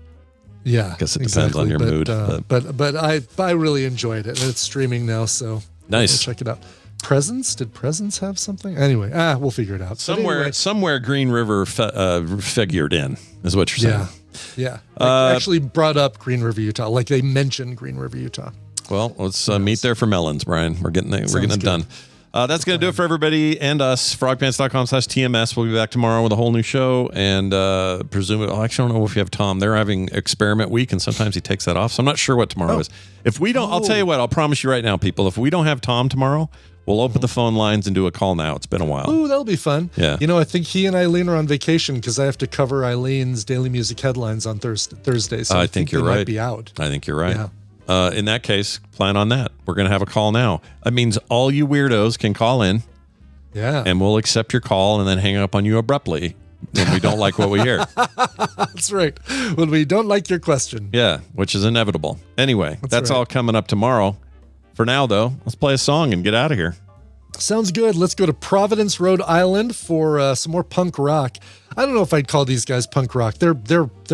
Yeah, I guess it depends on your mood. But I really enjoyed it, and it's streaming now, so nice. Check it out. Presents? Did Presents have something? Anyway, we'll figure it out. Somewhere Green River figured in, is what you're saying. Yeah. Like actually brought up Green River, Utah. Like they mentioned Green River, Utah. Well, let's meet there for melons, Brian. We're getting it done. That's going to do it for everybody and us. Frogpants.com/TMS. We'll be back tomorrow with a whole new show. And presumably, actually, I don't know if you have Tom. They're having experiment week, and sometimes he takes that off. So I'm not sure what tomorrow is. If we don't, I'll tell you what, I'll promise you right now, people, if we don't have Tom tomorrow, we'll open the phone lines and do a call now. It's been a while. Ooh, that'll be fun. Yeah. You know, I think he and Eileen are on vacation because I have to cover Eileen's daily music headlines on Thursday. So I think you're they right. Might be out. I think you're right. Yeah. In that case, plan on that. We're going to have a call now. That means all you weirdos can call in. Yeah. And we'll accept your call and then hang up on you abruptly when we don't like what we hear. That's right. When we don't like your question. Yeah, which is inevitable. Anyway, that's all coming up tomorrow. For now, though, let's play a song and get out of here. Sounds good. Let's go to Providence, Rhode Island for some more punk rock. I don't know if I'd call these guys punk rock. They're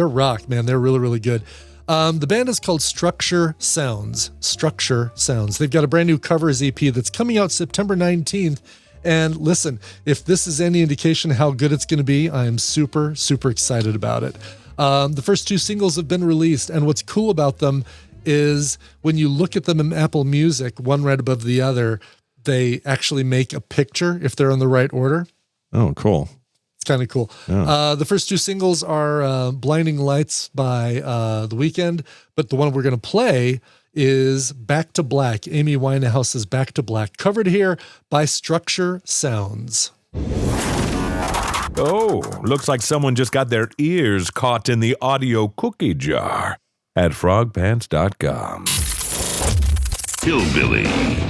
rock, man. They're really, really good. The band is called Structure Sounds. Structure Sounds. They've got a brand new covers EP that's coming out September 19th. And listen, if this is any indication how good it's going to be, I am super, super excited about it. The first 2 singles have been released, and what's cool about them is when you look at them in Apple Music, one right above the other, they actually make a picture if they're in the right order. Oh, cool. It's kind of cool. Yeah. The first 2 singles are Blinding Lights by The Weeknd, but the one we're going to play is Back to Black, Amy Winehouse's Back to Black, covered here by Structure Sounds. Oh, looks like someone just got their ears caught in the audio cookie jar at frogpants.com. Hillbilly.